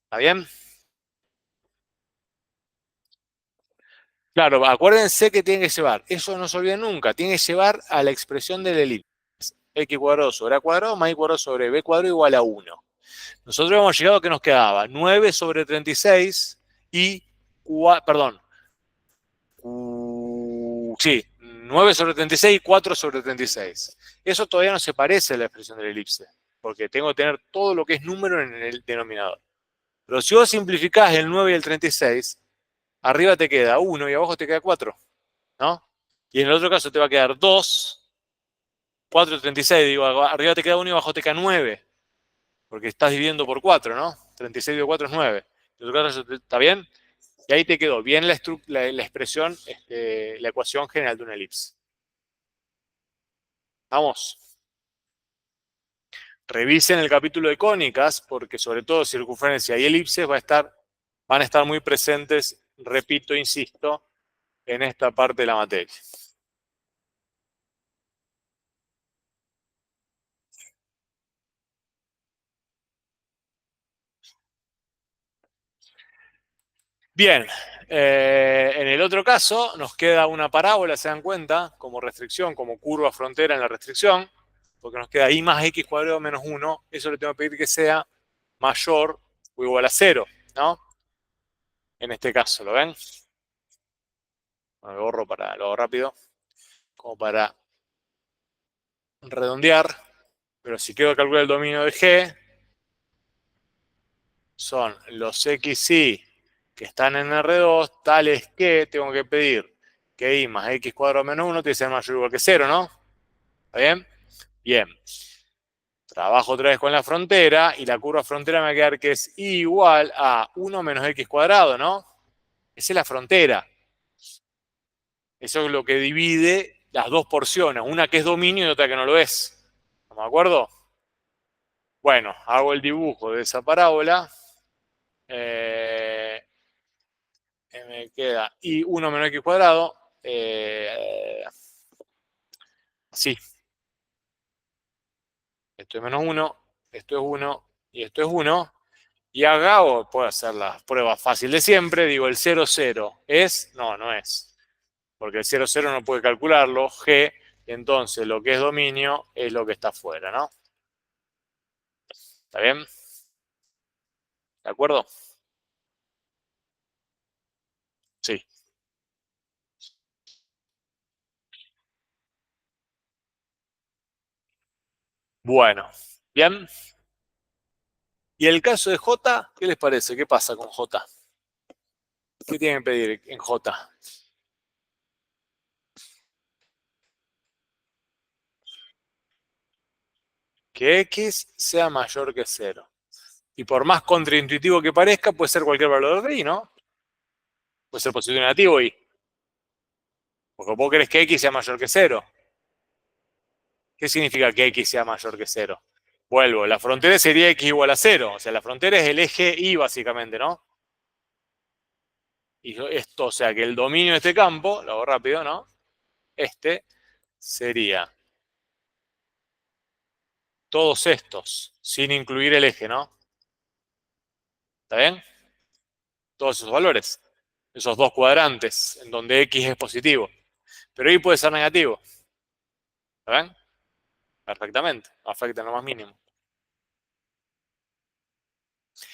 Speaker 1: ¿Está bien? Claro, acuérdense que tienen que llevar, eso no se olviden nunca, tienen que llevar a la expresión de la elipse. X cuadrado sobre A cuadrado más Y cuadrado sobre B cuadrado igual a 1. Nosotros hemos llegado a que nos quedaba 9 sobre 36 y, perdón, sí, 9 sobre 36 y 4 sobre 36. Eso todavía no se parece a la expresión de la elipse, porque tengo que tener todo lo que es número en el denominador. Pero si vos simplificás el 9 y el 36, arriba te queda 1 y abajo te queda 4, ¿no? Y en el otro caso te va a quedar 2, 4 y 36, digo, arriba te queda 1 y abajo te queda 9, porque estás dividiendo por 4, ¿no? 36 dividido 4 es 9. En otro caso, ¿está bien? Y ahí te quedó bien la expresión, la ecuación general de una elipse. Vamos. Revisen el capítulo de cónicas, porque sobre todo circunferencia y elipses van a estar muy presentes, repito, insisto, en esta parte de la materia. Bien, en el otro caso nos queda una parábola, se dan cuenta, como restricción, como curva frontera en la restricción, porque nos queda y más x cuadrado menos 1, eso le tengo que pedir que sea mayor o igual a 0, ¿no? En este caso, ¿lo ven? Bueno, lo hago rápido, como para redondear, pero si quiero calcular el dominio de G, son los xy que están en R2, tales que tengo que pedir que y más x cuadrado menos 1 tiene que ser mayor o igual que 0, ¿no? ¿Está bien? Bien. Trabajo otra vez con la frontera y la curva frontera me va a quedar que es igual a 1 menos x cuadrado, ¿no? Esa es la frontera. Eso es lo que divide las dos porciones, una que es dominio y otra que no lo es. ¿Estamos de acuerdo? Bueno, hago el dibujo de esa parábola. Me queda y 1 menos x cuadrado. Sí, esto es menos 1, esto es 1 y esto es 1. Y acá puedo hacer la prueba fácil de siempre. Digo, el 0, 0 es, no, no es. Porque el 0, 0 no puede calcularlo, G, entonces lo que es dominio es lo que está afuera, ¿no? ¿Está bien? ¿De acuerdo? Sí. Bueno, bien. ¿Y el caso de J? ¿Qué les parece? ¿Qué pasa con J? ¿Qué tienen que pedir en J? Que X sea mayor que 0. Y por más contraintuitivo que parezca, puede ser cualquier valor de Y, ¿no? Puede ser positivo o negativo Y. Porque vos querés que X sea mayor que 0. ¿Qué significa que X sea mayor que 0? Vuelvo, la frontera sería X igual a 0. O sea, la frontera es el eje Y básicamente, ¿no? Y esto, o sea, que el dominio de este campo, lo hago rápido, ¿no? Este sería todos estos, sin incluir el eje, ¿no? ¿Está bien? Todos esos valores. Esos dos cuadrantes en donde X es positivo. Pero Y puede ser negativo. ¿Está bien? Perfectamente. No afecta en lo más mínimo.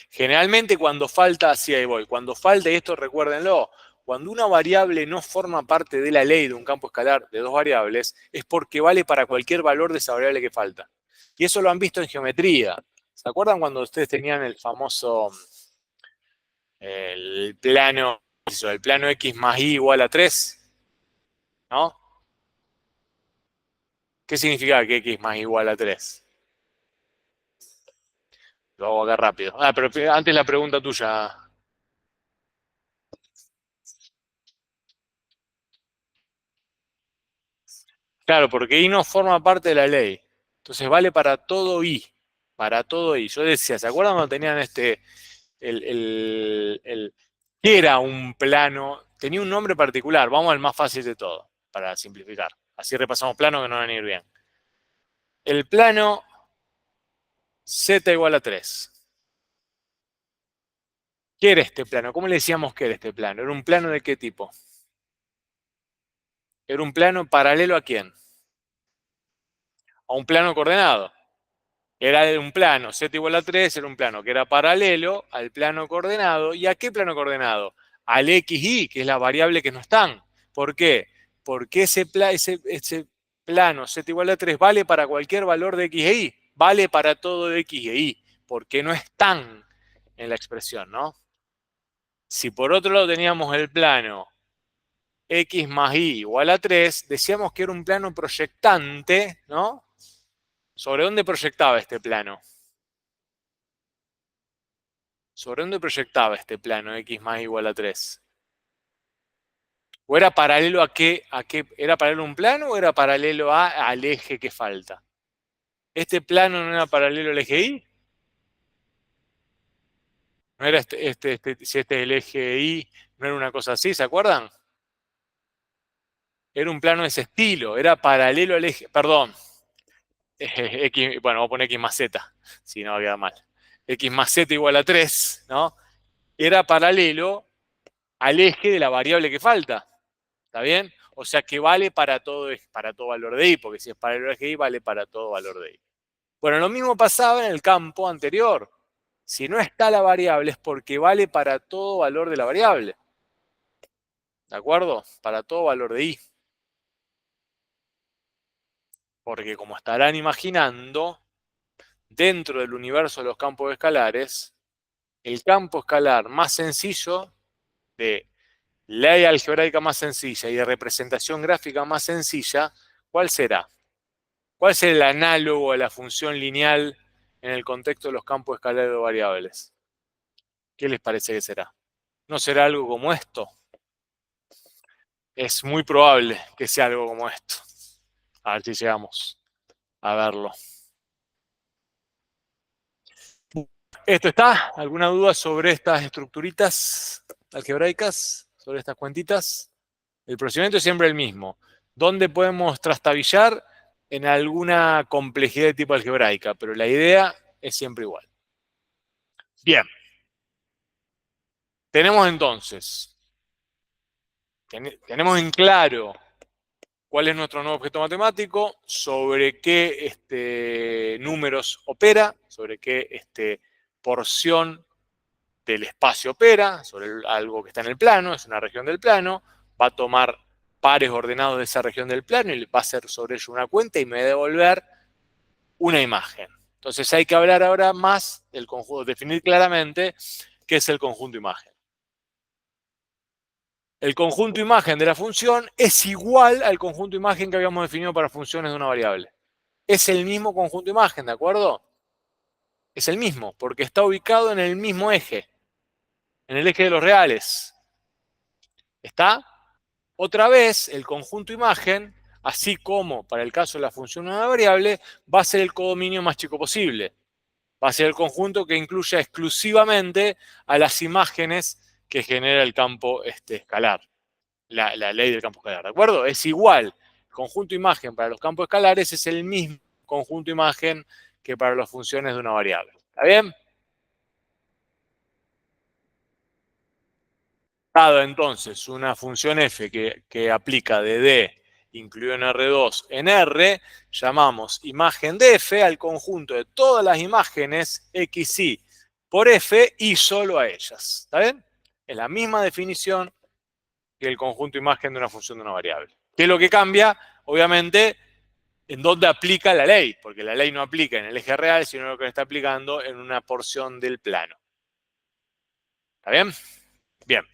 Speaker 1: Generalmente cuando falta, así ahí voy, cuando falta, y esto recuérdenlo, cuando una variable no forma parte de la ley de un campo escalar de dos variables, es porque vale para cualquier valor de esa variable que falta. Y eso lo han visto en geometría. ¿Se acuerdan cuando ustedes tenían el famoso el plano X más Y igual a 3? ¿No? ¿Qué significa que X más Y igual a 3? Lo hago acá rápido. Ah, pero antes la pregunta tuya. Claro, porque I no forma parte de la ley. Entonces vale para todo I. Para todo I. Yo decía, ¿se acuerdan cuando tenían ¿qué era un plano? Tenía un nombre particular. Vamos al más fácil de todo, para simplificar. Así repasamos planos que no van a ir bien. El plano Z igual a 3. ¿Qué era este plano? ¿Cómo le decíamos que era este plano? ¿Era un plano de qué tipo? ¿Era un plano paralelo a quién? A un plano coordenado. Era un plano, Z igual a 3, era un plano que era paralelo al plano coordenado. ¿Y a qué plano coordenado? Al XY, que es la variable que no están. ¿Por qué? Porque ese plano Z igual a 3 vale para cualquier valor de X e Y. Vale para todo de X e Y. Porque no están en la expresión, ¿no? Si por otro lado teníamos el plano X más Y igual a 3, decíamos que era un plano proyectante, ¿no? ¿Sobre dónde proyectaba este plano? ¿Sobre dónde proyectaba este plano X más igual a 3? ¿O era paralelo ¿Era paralelo a un plano o era paralelo al eje que falta? ¿Este plano no era paralelo al eje Y? ¿No era si este es el eje Y, no era una cosa así, ¿se acuerdan? Era un plano de ese estilo, era paralelo al eje, perdón, X, bueno, voy a poner X más Z, si no queda mal. X más Z igual a 3, ¿no? Era paralelo al eje de la variable que falta. ¿Está bien? O sea que vale para todo valor de I, porque si es para el eje I, vale para todo valor de I. Bueno, lo mismo pasaba en el campo anterior. Si no está la variable es porque vale para todo valor de la variable. ¿De acuerdo? Para todo valor de I. Porque como estarán imaginando, dentro del universo de los campos escalares, el campo escalar más sencillo, de ley algebraica más sencilla y de representación gráfica más sencilla, ¿cuál será? ¿Cuál es el análogo a la función lineal en el contexto de los campos escalares de variables? ¿Qué les parece que será? ¿No será algo como esto? Es muy probable que sea algo como esto. A ver si llegamos a verlo. ¿Esto está? ¿Alguna duda sobre estas estructuritas algebraicas? ¿Sobre estas cuentitas? El procedimiento es siempre el mismo. ¿Dónde podemos trastabillar? En alguna complejidad de tipo algebraica, pero la idea es siempre igual. Bien. Tenemos entonces, tenemos en claro cuál es nuestro nuevo objeto matemático, sobre qué números opera, sobre qué porción del espacio opera, sobre algo que está en el plano, es una región del plano, va a tomar pares ordenados de esa región del plano y va a hacer sobre ello una cuenta y me va a devolver una imagen. Entonces hay que hablar ahora más del conjunto, definir claramente qué es el conjunto imagen. El conjunto imagen de la función es igual al conjunto imagen que habíamos definido para funciones de una variable. Es el mismo conjunto imagen, ¿de acuerdo? Es el mismo, porque está ubicado en el mismo eje, en el eje de los reales. ¿Está? Otra vez, el conjunto imagen, así como para el caso de la función de una variable, va a ser el codominio más chico posible. Va a ser el conjunto que incluya exclusivamente a las imágenes que genera el campo escalar. La ley del campo escalar, ¿de acuerdo? Es igual. El conjunto imagen para los campos escalares es el mismo conjunto imagen que para las funciones de una variable. ¿Está bien? Dado entonces una función f que aplica de D incluido en R2 en R, llamamos imagen de f al conjunto de todas las imágenes xy por f y solo a ellas. ¿Está bien? Es la misma definición que el conjunto imagen de una función de una variable. ¿Qué es lo que cambia? Obviamente, en dónde aplica la ley, porque la ley no aplica en el eje real, sino lo que está aplicando en una porción del plano. ¿Está bien? Bien.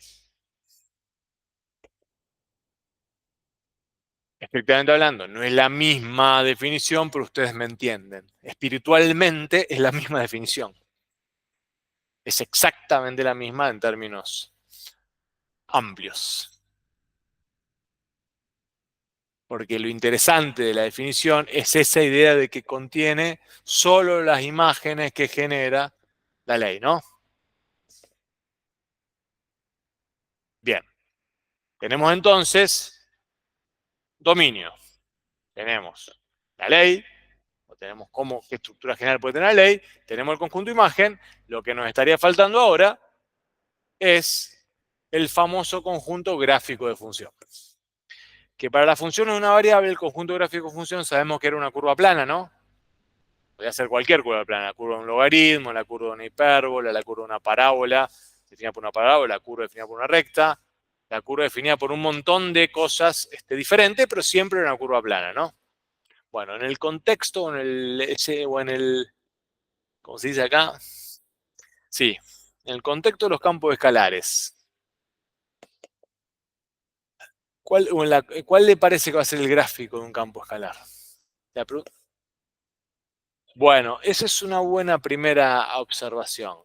Speaker 1: Estrictamente hablando, no es la misma definición, pero ustedes me entienden. Espiritualmente es la misma definición. Es exactamente la misma en términos amplios. Porque lo interesante de la definición es esa idea de que contiene solo las imágenes que genera la ley, ¿no? Bien, tenemos entonces dominio. Tenemos la ley, o tenemos qué estructura general puede tener la ley, tenemos el conjunto imagen, lo que nos estaría faltando ahora es el famoso conjunto gráfico de función. Que para la función de una variable, el conjunto gráfico de función sabemos que era una curva plana, ¿no? Podría ser cualquier curva plana, la curva de un logaritmo, la curva de una hipérbola, la curva de una parábola, definida por una parábola, la curva definida por una recta, la curva definida por un montón de cosas diferentes, pero siempre una curva plana, ¿no? Bueno, en el contexto, o en el, ¿cómo se dice acá? Sí, en el contexto de los campos escalares. ¿Cuál le parece que va a ser el gráfico de un campo escalar? Bueno, esa es una buena primera observación.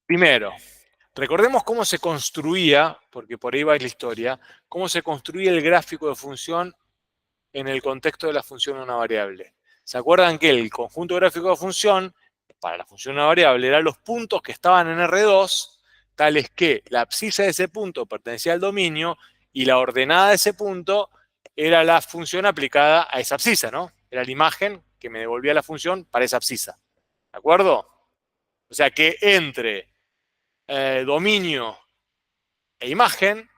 Speaker 1: Primero, recordemos cómo se construía, porque por ahí va la historia, cómo se construía el gráfico de función en el contexto de la función de una variable. ¿Se acuerdan que el conjunto gráfico de función, para la función de una variable, eran los puntos que estaban en R2, tales que la abscisa de ese punto pertenecía al dominio y la ordenada de ese punto era la función aplicada a esa abscisa, ¿no? Era la imagen que me devolvía la función para esa abscisa. ¿De acuerdo? O sea que entre dominio e imagen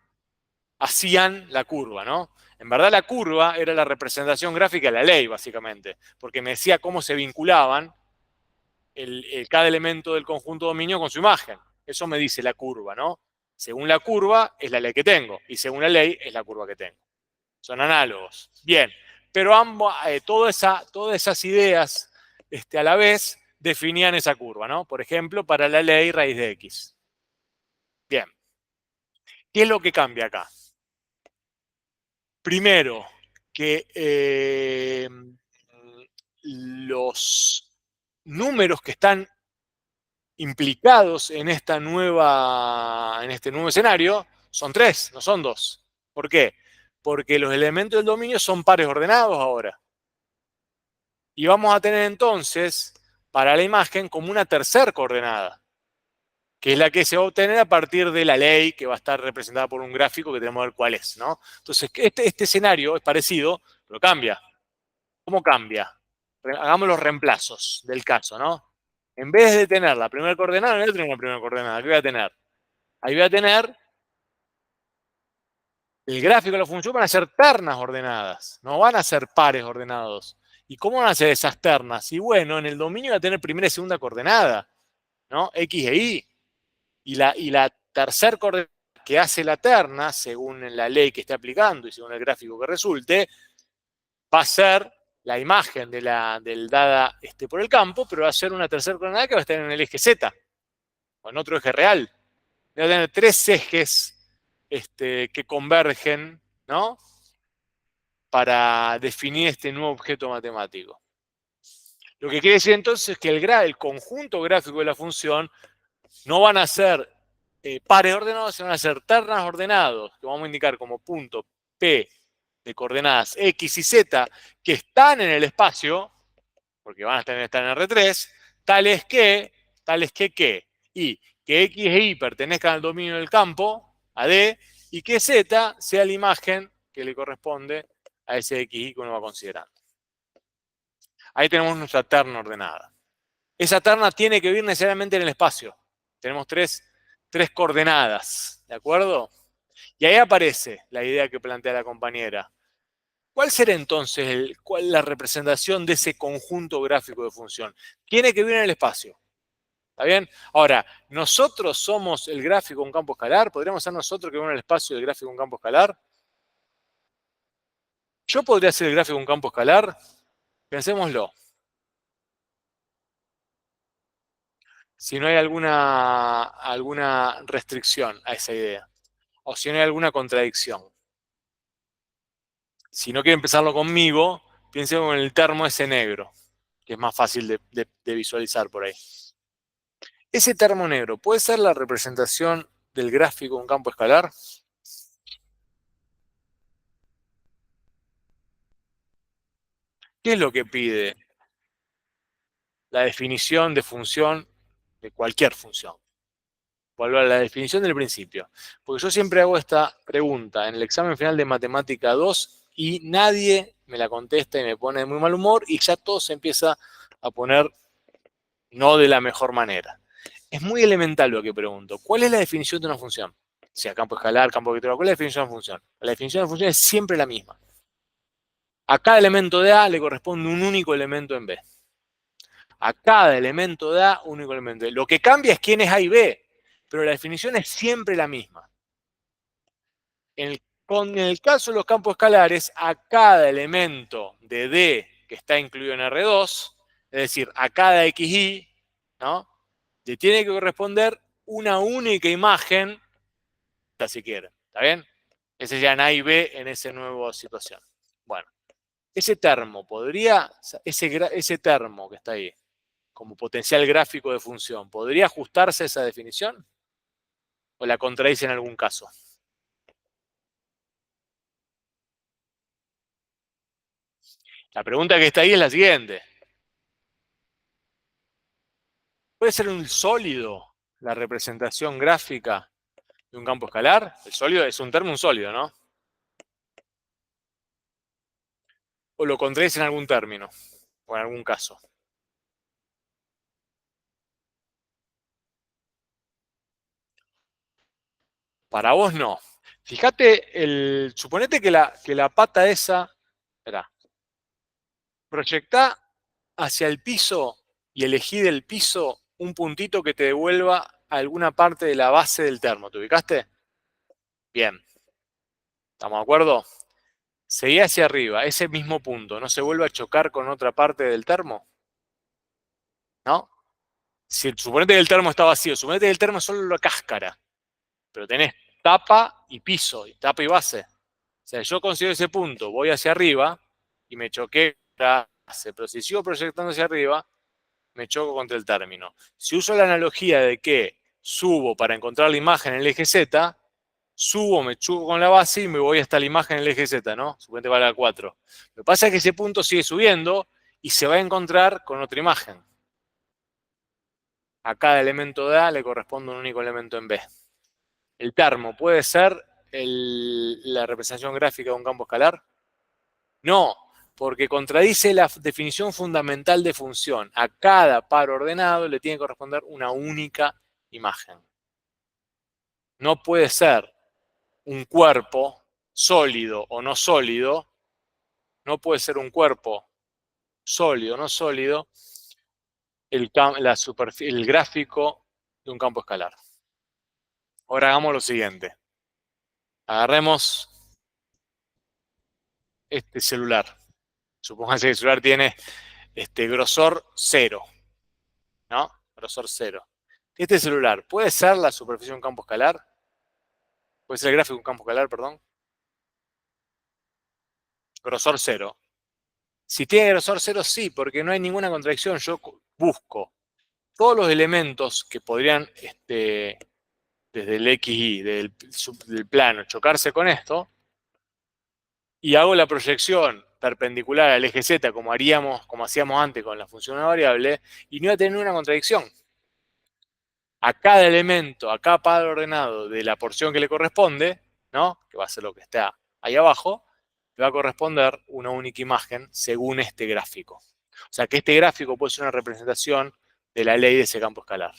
Speaker 1: hacían la curva, ¿no? En verdad la curva era la representación gráfica de la ley, básicamente, porque me decía cómo se vinculaban cada elemento del conjunto dominio con su imagen. Eso me dice la curva, ¿no? Según la curva es la ley que tengo y según la ley es la curva que tengo. Son análogos. Bien, pero todas esas ideas a la vez definían esa curva, ¿no? Por ejemplo, para la ley raíz de x. Bien, ¿qué es lo que cambia acá? Primero, que los números que están implicados en este nuevo escenario son 3, no son 2. ¿Por qué? Porque los elementos del dominio son pares ordenados ahora. Y vamos a tener entonces para la imagen como una tercera coordenada, que es la que se va a obtener a partir de la ley que va a estar representada por un gráfico que tenemos que ver cuál es, ¿no? Entonces, este escenario es parecido, pero cambia. ¿Cómo cambia? Hagamos los reemplazos del caso, ¿no? En vez de tener la primera coordenada, no voy a tener la primera coordenada. ¿Qué voy a tener? Ahí voy a tener el gráfico de la función, van a ser ternas ordenadas, no van a ser pares ordenados. ¿Y cómo van a ser esas ternas? Y bueno, en el dominio va a tener primera y segunda coordenada, ¿no? X e Y. Y la tercera coordenada que hace la terna, según la ley que esté aplicando y según el gráfico que resulte, va a ser la imagen del dada por el campo, pero va a ser una tercera coordenada que va a estar en el eje Z, o en otro eje real. Va a tener 3 ejes que convergen, ¿no? Para definir este nuevo objeto matemático. Lo que quiere decir entonces es que el conjunto gráfico de la función no van a ser pares ordenados, sino van a ser ternas ordenados, que vamos a indicar como punto P de coordenadas X y Z, que están en el espacio, porque van a estar en R3, tales que y que X e Y pertenezcan al dominio del campo, a D, y que Z sea la imagen que le corresponde a ese X y Y que uno va considerando. Ahí tenemos nuestra terna ordenada. Esa terna tiene que vivir necesariamente en el espacio. Tenemos tres coordenadas, ¿de acuerdo? Y ahí aparece la idea que plantea la compañera. ¿Cuál será entonces la representación de ese conjunto gráfico de función? Tiene que vivir en el espacio. ¿Está bien? Ahora, ¿nosotros somos el gráfico de un campo escalar? ¿Podríamos ser nosotros que vivimos en el espacio del gráfico de un campo escalar? ¿Yo podría ser el gráfico de un campo escalar? Pensémoslo. Si no hay alguna restricción a esa idea. O si no hay alguna contradicción. Si no quiere empezarlo conmigo, piensen en el termo ese negro, que es más fácil de visualizar por ahí. Ese termo negro puede ser la representación del gráfico de un campo escalar? ¿Qué es lo que pide la definición de función de cualquier función? Vuelvo a la definición del principio. Porque yo siempre hago esta pregunta en el examen final de Matemática 2 y nadie me la contesta y me pone de muy mal humor y ya todo se empieza a poner no de la mejor manera. Es muy elemental lo que pregunto. ¿Cuál es la definición de una función? Sea campo escalar, campo vectorial, ¿cuál es la definición de una función? La definición de una función es siempre la misma. A cada elemento de A le corresponde un único elemento en B. A cada elemento de A, un único elemento de B. Lo que cambia es quién es A y B, pero la definición es siempre la misma. En el caso de los campos escalares, a cada elemento de D que está incluido en R2, es decir, a cada XY, ¿no? Le tiene que corresponder una única imagen, si quieren. ¿Está bien? Ese sería en A y B en esa nueva situación. Bueno, ese termo podría, ese termo que está ahí, como potencial gráfico de función, ¿podría ajustarse a esa definición? ¿O la contradice en algún caso? La pregunta que está ahí es la siguiente. ¿Puede ser un sólido la representación gráfica de un campo escalar? El sólido es un termo, un sólido, ¿no? ¿O lo contradice en algún término? ¿O en algún caso? Para vos no. Fíjate, suponete que la pata esa, espera, proyectá hacia el piso y elegí del piso un puntito que te devuelva alguna parte de la base del termo. ¿Te ubicaste? Bien. ¿Estamos de acuerdo? Seguí hacia arriba, ese mismo punto, ¿no se vuelve a chocar con otra parte del termo? ¿No? Si suponete que el termo está vacío, suponete que el termo es solo la cáscara, pero tenés tapa y piso, y tapa y base. O sea, yo consigo ese punto, voy hacia arriba y me choqué la base, pero si sigo proyectando hacia arriba, me choco contra el término. Si uso la analogía de que subo para encontrar la imagen en el eje Z, subo, me choco con la base y me voy hasta la imagen en el eje Z, ¿no? Suponete vale a 4. Lo que pasa es que ese punto sigue subiendo y se va a encontrar con otra imagen. A cada elemento de A le corresponde un único elemento en B. El termo puede ser la representación gráfica de un campo escalar. No, porque contradice la definición fundamental de función. A cada par ordenado le tiene que corresponder una única imagen. No puede ser un cuerpo sólido o no sólido, no puede ser un cuerpo sólido o no sólido el gráfico de un campo escalar. Ahora hagamos lo siguiente. Agarremos este celular. Supóngase que el celular tiene grosor 0, ¿no? Grosor 0. Este celular, ¿puede ser la superficie de un campo escalar? ¿Puede ser el gráfico de un campo escalar, perdón? Grosor 0. Si tiene grosor 0, sí, porque no hay ninguna contradicción. Yo busco todos los elementos que podrían, desde el XY, del plano, chocarse con esto, y hago la proyección perpendicular al eje Z, como hacíamos antes con la función de una variable, y no iba a tener ninguna contradicción. A cada elemento, a cada par ordenado de la porción que le corresponde, ¿no? Que va a ser lo que está ahí abajo, le va a corresponder una única imagen según este gráfico. O sea que este gráfico puede ser una representación de la ley de ese campo escalar.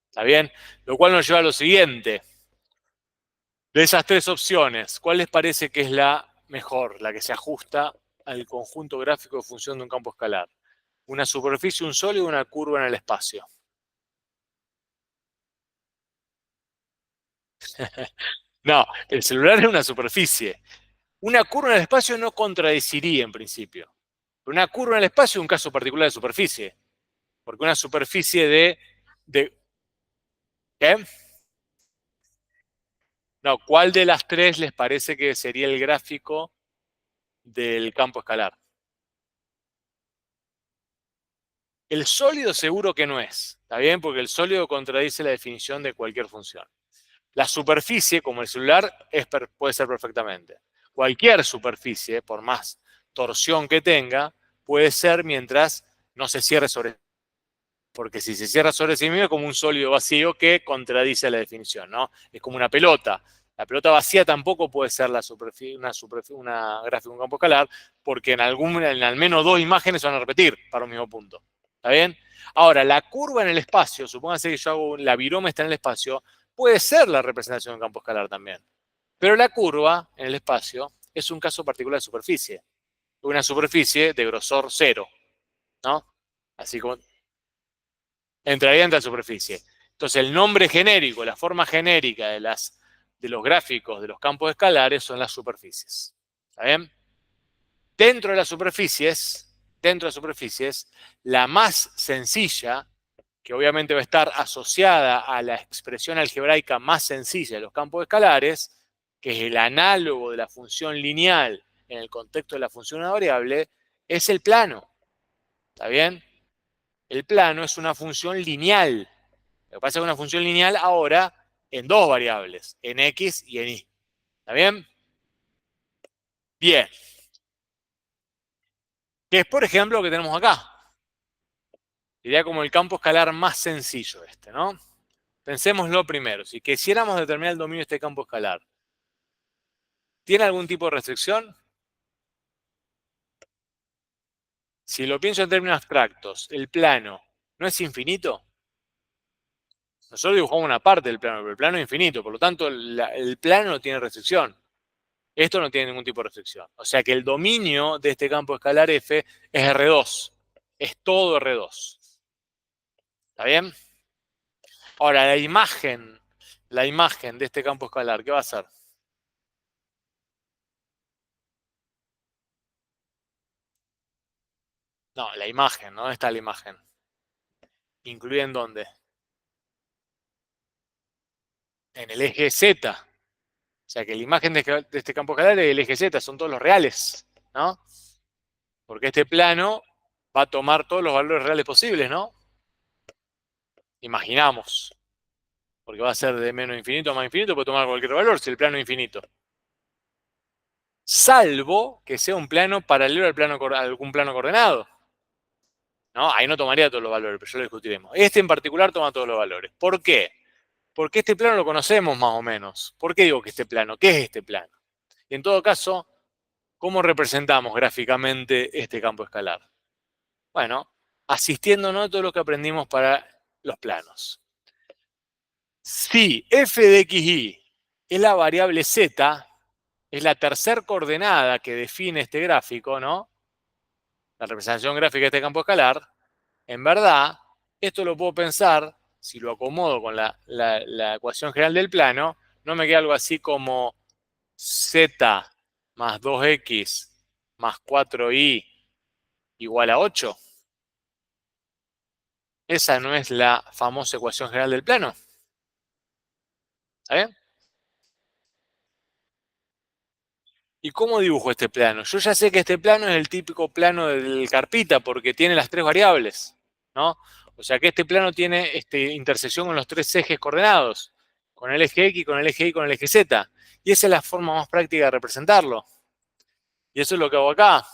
Speaker 1: ¿Está bien? Lo cual nos lleva a lo siguiente. De esas tres opciones, ¿cuál les parece que es la mejor, la que se ajusta al conjunto gráfico de función de un campo escalar? ¿Una superficie, un sólido o una curva en el espacio? No, el celular es una superficie. Una curva en el espacio no contradeciría en principio. Pero una curva en el espacio es un caso particular de superficie. Porque una superficie de ¿qué? No, ¿cuál de las tres les parece que sería el gráfico del campo escalar? El sólido seguro que no es. ¿Está bien? Porque el sólido contradice la definición de cualquier función. La superficie, como el celular, puede ser perfectamente. Cualquier superficie, por más torsión que tenga, puede ser mientras no se cierre sobre sí. Porque si se cierra sobre sí mismo es como un sólido vacío que contradice la definición, ¿no? Es como una pelota. La pelota vacía tampoco puede ser una gráfica de un campo escalar, porque en al menos dos imágenes se van a repetir para un mismo punto. ¿Está bien? Ahora, la curva en el espacio, supóngase que yo hago la viroma está en el espacio, puede ser la representación de un campo escalar también. Pero la curva en el espacio es un caso particular de superficie. Una superficie de grosor cero, ¿no? Así como entraría en la superficie. Entonces, el nombre genérico, la forma genérica de los gráficos de los campos escalares son las superficies. ¿Está bien? Dentro de las superficies, la más sencilla, que obviamente va a estar asociada a la expresión algebraica más sencilla de los campos escalares, que es el análogo de la función lineal en el contexto de la función de una variable, es el plano. ¿Está bien? El plano es una función lineal. Lo que pasa es que es una función lineal ahora en dos variables, en x y en y. ¿Está bien? Bien. Que es, por ejemplo, lo que tenemos acá. Sería como el campo escalar más sencillo este, ¿no? Pensémoslo primero. Si quisiéramos determinar el dominio de este campo escalar, ¿tiene algún tipo de restricción? Si lo pienso en términos abstractos, el plano, ¿no es infinito? Nosotros dibujamos una parte del plano, pero el plano es infinito, por lo tanto el plano no tiene restricción. Esto no tiene ningún tipo de restricción. O sea que el dominio de este campo escalar F es R2. Es todo R2. ¿Está bien? Ahora, la imagen de este campo escalar, ¿qué va a ser? No, la imagen, ¿no? ¿Dónde está la imagen? ¿Incluye en dónde? En el eje Z. O sea que la imagen de este campo escalar es el eje Z, son todos los reales, ¿no? Porque este plano va a tomar todos los valores reales posibles, ¿no? Imaginamos. Porque va a ser de menos infinito a más infinito, puede tomar cualquier valor si el plano es infinito. Salvo que sea un plano paralelo a algún plano coordenado. ¿No? Ahí no tomaría todos los valores, pero ya lo discutiremos. Este en particular toma todos los valores. ¿Por qué? Porque este plano lo conocemos más o menos. ¿Por qué digo que este plano? ¿Qué es este plano? Y en todo caso, ¿cómo representamos gráficamente este campo escalar? Bueno, asistiéndonos a todo lo que aprendimos para los planos. Si f de xy es la variable z, es la tercera coordenada que define este gráfico, ¿no? La representación gráfica de este campo escalar, en verdad, esto lo puedo pensar, si lo acomodo con la ecuación general del plano, no me queda algo así como z más 2x más 4y igual a 8. Esa no es la famosa ecuación general del plano. ¿Está bien? ¿Y cómo dibujo este plano? Yo ya sé que este plano es el típico plano del carpita porque tiene las tres variables, ¿no? O sea que este plano tiene intersección con los tres ejes coordenados, con el eje X, con el eje Y, con el eje Z. Y esa es la forma más práctica de representarlo. Y eso es lo que hago acá.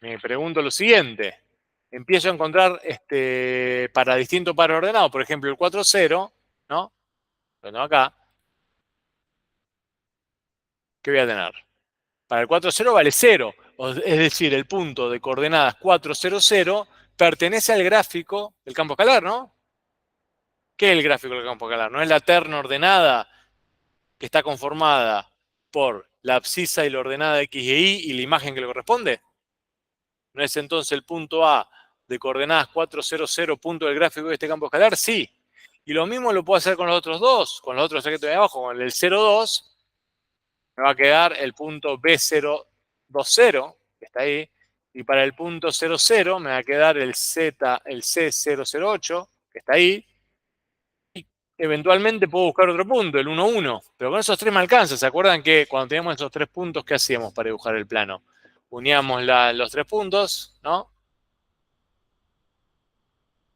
Speaker 1: Me pregunto lo siguiente. Empiezo a encontrar para distintos pares ordenados, por ejemplo el 4, 0, ¿no? Lo tengo acá. ¿Qué voy a tener? Para el 4, 0 vale 0. Es decir, el punto de coordenadas 4, 0, 0 pertenece al gráfico del campo escalar, ¿no? ¿Qué es el gráfico del campo escalar? ¿No es la terna ordenada que está conformada por la abscisa y la ordenada X y la imagen que le corresponde? ¿No es entonces el punto A de coordenadas 4, 0, 0, punto del gráfico de este campo escalar? Sí. Y lo mismo lo puedo hacer con los otros dos, con los otros que estoy abajo, con el 0, 2, me va a quedar el punto B020, que está ahí, y para el punto 00 me va a quedar el C008, que está ahí, y eventualmente puedo buscar otro punto, el 11, pero con esos tres me alcanza. ¿Se acuerdan que cuando teníamos esos tres puntos, qué hacíamos para dibujar el plano? Uníamos los tres puntos, ¿no?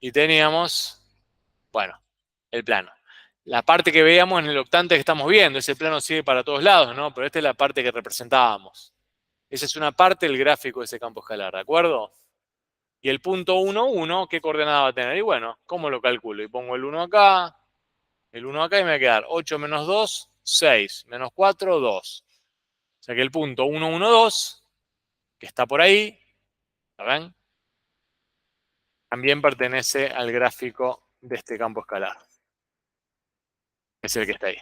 Speaker 1: Y teníamos, bueno, el plano. la parte que veíamos en el octante que estamos viendo. Ese plano sigue para todos lados, ¿no? Pero esta es la parte que representábamos. Esa es una parte del gráfico de ese campo escalar, ¿de acuerdo? Y el punto 1, 1, ¿qué coordenada va a tener? Y bueno, ¿cómo lo calculo? Y pongo el 1 acá, el 1 acá y me va a quedar 8 menos 2, 6, menos 4, 2. O sea que el punto 1, 1, 2, que está por ahí, ¿lo ven? También pertenece al gráfico de este campo escalar. Es el que está ahí.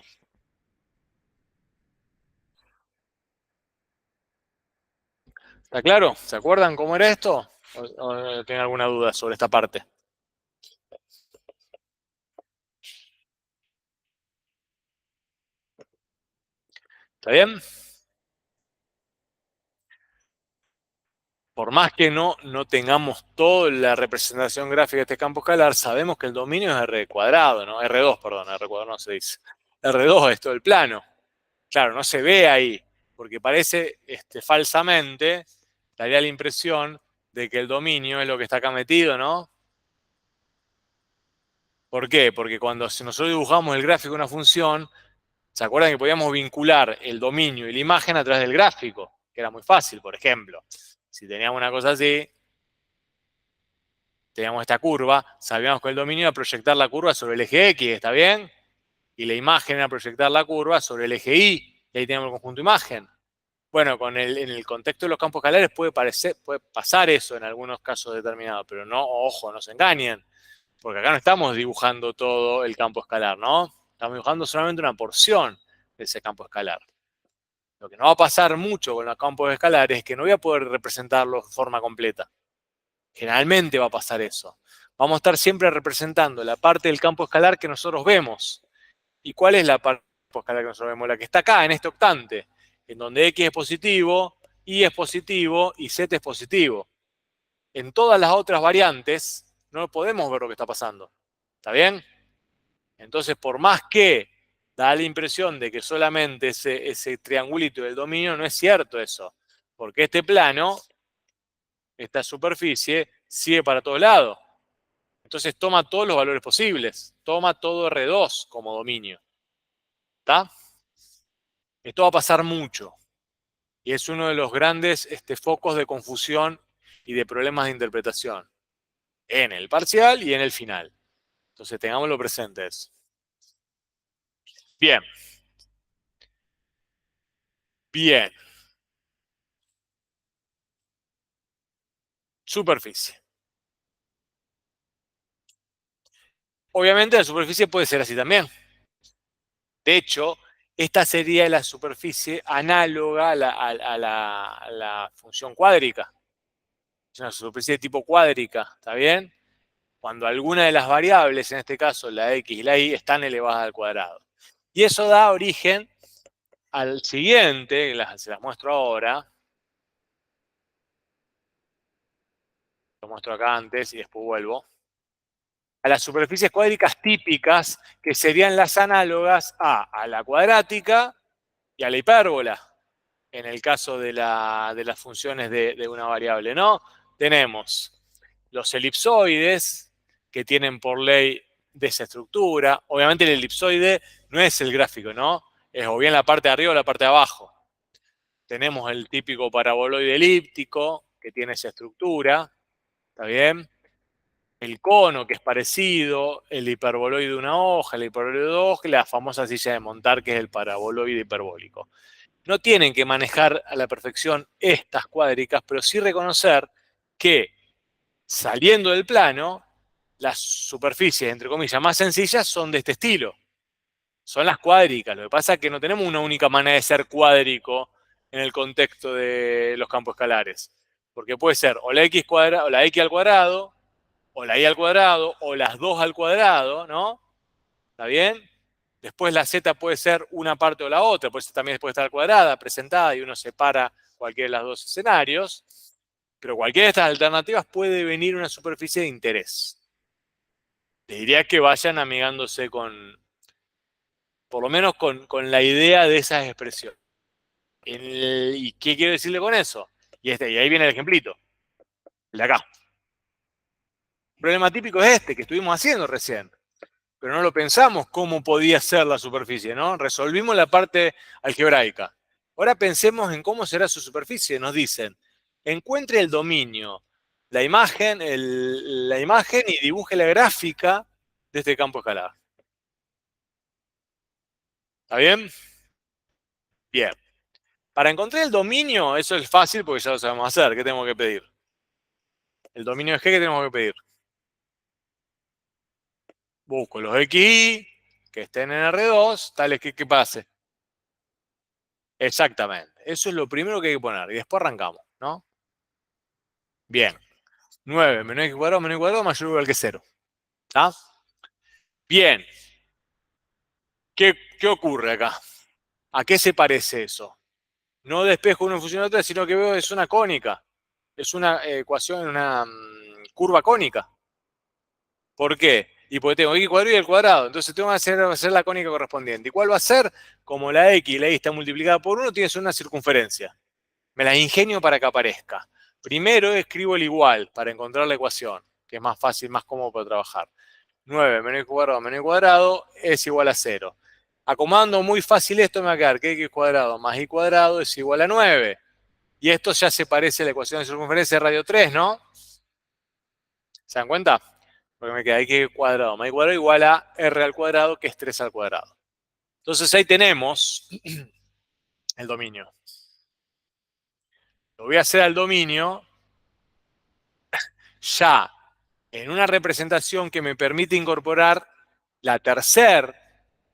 Speaker 1: ¿Está claro? ¿Se acuerdan cómo era esto? ¿O tienen alguna duda sobre esta parte? ¿Está bien? Por más que no tengamos toda la representación gráfica de este campo escalar, sabemos que el dominio es R cuadrado, ¿no? R2, perdón, R cuadrado no se dice. R2 es todo el plano. Claro, no se ve ahí, porque parece falsamente, daría la impresión de que el dominio es lo que está acá metido, ¿no? ¿Por qué? Porque cuando nosotros dibujamos el gráfico de una función, ¿se acuerdan que podíamos vincular el dominio y la imagen a través del gráfico? Que era muy fácil, por ejemplo. Si teníamos una cosa así, teníamos esta curva, sabíamos que el dominio era proyectar la curva sobre el eje X, ¿está bien? Y la imagen era proyectar la curva sobre el eje Y, y ahí tenemos el conjunto imagen. Bueno, en el contexto de los campos escalares puede pasar eso en algunos casos determinados, pero no, ojo, no se engañen, porque acá no estamos dibujando todo el campo escalar, ¿no? Estamos dibujando solamente una porción de ese campo escalar. Lo que no va a pasar mucho con los campos escalares es que no voy a poder representarlo de forma completa. Generalmente va a pasar eso. Vamos a estar siempre representando la parte del campo escalar que nosotros vemos. ¿Y cuál es la parte del campo escalar que nosotros vemos? La que está acá, en este octante, en donde X es positivo, Y es positivo y Z es positivo. En todas las otras variantes no podemos ver lo que está pasando. ¿Está bien? Entonces, por más que da la impresión de que solamente ese triangulito del dominio, no es cierto eso. Porque este plano, esta superficie, sigue para todos lados. Entonces toma todos los valores posibles. Toma todo R2 como dominio. ¿Está? Esto va a pasar mucho. Y es uno de los grandes focos de confusión y de problemas de interpretación. En el parcial y en el final. Entonces tengámoslo presentes. Bien. Bien. Superficie. Obviamente la superficie puede ser así también. De hecho, esta sería la superficie análoga a la función cuádrica. Es una superficie de tipo cuádrica, ¿está bien? Cuando alguna de las variables, en este caso la x y la y, están elevadas al cuadrado. Y eso da origen al siguiente, se las muestro ahora. Lo muestro acá antes y después vuelvo. A las superficies cuádricas típicas, que serían las análogas a la cuadrática y a la hipérbola, en el caso de las funciones de una variable, ¿no? Tenemos los elipsoides, que tienen por ley de esa estructura. Obviamente el elipsoide no es el gráfico, ¿no? Es o bien la parte de arriba o la parte de abajo. Tenemos el típico paraboloide elíptico, que tiene esa estructura, ¿está bien? El cono, que es parecido, el hiperboloide de una hoja, el hiperboloide de dos hojas, la famosa silla de montar, que es el paraboloide hiperbólico. No tienen que manejar a la perfección estas cuádricas, pero sí reconocer que saliendo del plano, las superficies, entre comillas, más sencillas son de este estilo. Son las cuádricas. Lo que pasa es que no tenemos una única manera de ser cuádrico en el contexto de los campos escalares. Porque puede ser o la x cuadrado, o la x al cuadrado, o la y al cuadrado, o las dos al cuadrado, ¿no? ¿Está bien? Después la z puede ser una parte o la otra, pues también puede estar cuadrada, presentada, y uno separa cualquiera de los dos escenarios. Pero cualquiera de estas alternativas puede venir una superficie de interés. Les diría que vayan amigándose por lo menos con la idea de esas expresiones. ¿Y qué quiero decirle con eso? Y ahí viene el ejemplito, el de acá. El problema típico es que estuvimos haciendo recién. pero no lo pensamos cómo podía ser la superficie, ¿no? Resolvimos la parte algebraica. Ahora pensemos en cómo será su superficie. Nos dicen, encuentre el dominio, la imagen y dibuje la gráfica de este campo escalar. ¿Está bien? Bien. Para encontrar el dominio, eso es fácil porque ya lo sabemos hacer. ¿Qué tenemos que pedir? El dominio de G, ¿qué tenemos que pedir? Busco los XY que estén en R2, tales que pase. Exactamente. Eso es lo primero que hay que poner. Y después arrancamos, ¿no? Bien. 9 menos x cuadrado mayor o igual que 0. ¿Está? Bien. ¿Qué ocurre acá? ¿A qué se parece eso? No despejo una función de otra, sino que veo es una cónica. Es una ecuación, una curva cónica. ¿Por qué? Y porque tengo x cuadrado y el cuadrado. Entonces tengo que hacer la cónica correspondiente. ¿Y cuál va a ser? Como la x y la y está multiplicada por 1, tiene que ser una circunferencia. Me la ingenio para que aparezca. Primero escribo el igual para encontrar la ecuación, que es más fácil, más cómodo para trabajar. 9 menos y cuadrado es igual a 0. Acomodando muy fácil esto me va a quedar que x cuadrado más y cuadrado es igual a 9. Y esto ya se parece a la ecuación de circunferencia de radio 3, ¿no? ¿Se dan cuenta? Porque me queda x cuadrado más y cuadrado igual a r al cuadrado, que es 3 al cuadrado. Entonces ahí tenemos el dominio. Lo voy a hacer al dominio ya en una representación que me permite incorporar la tercera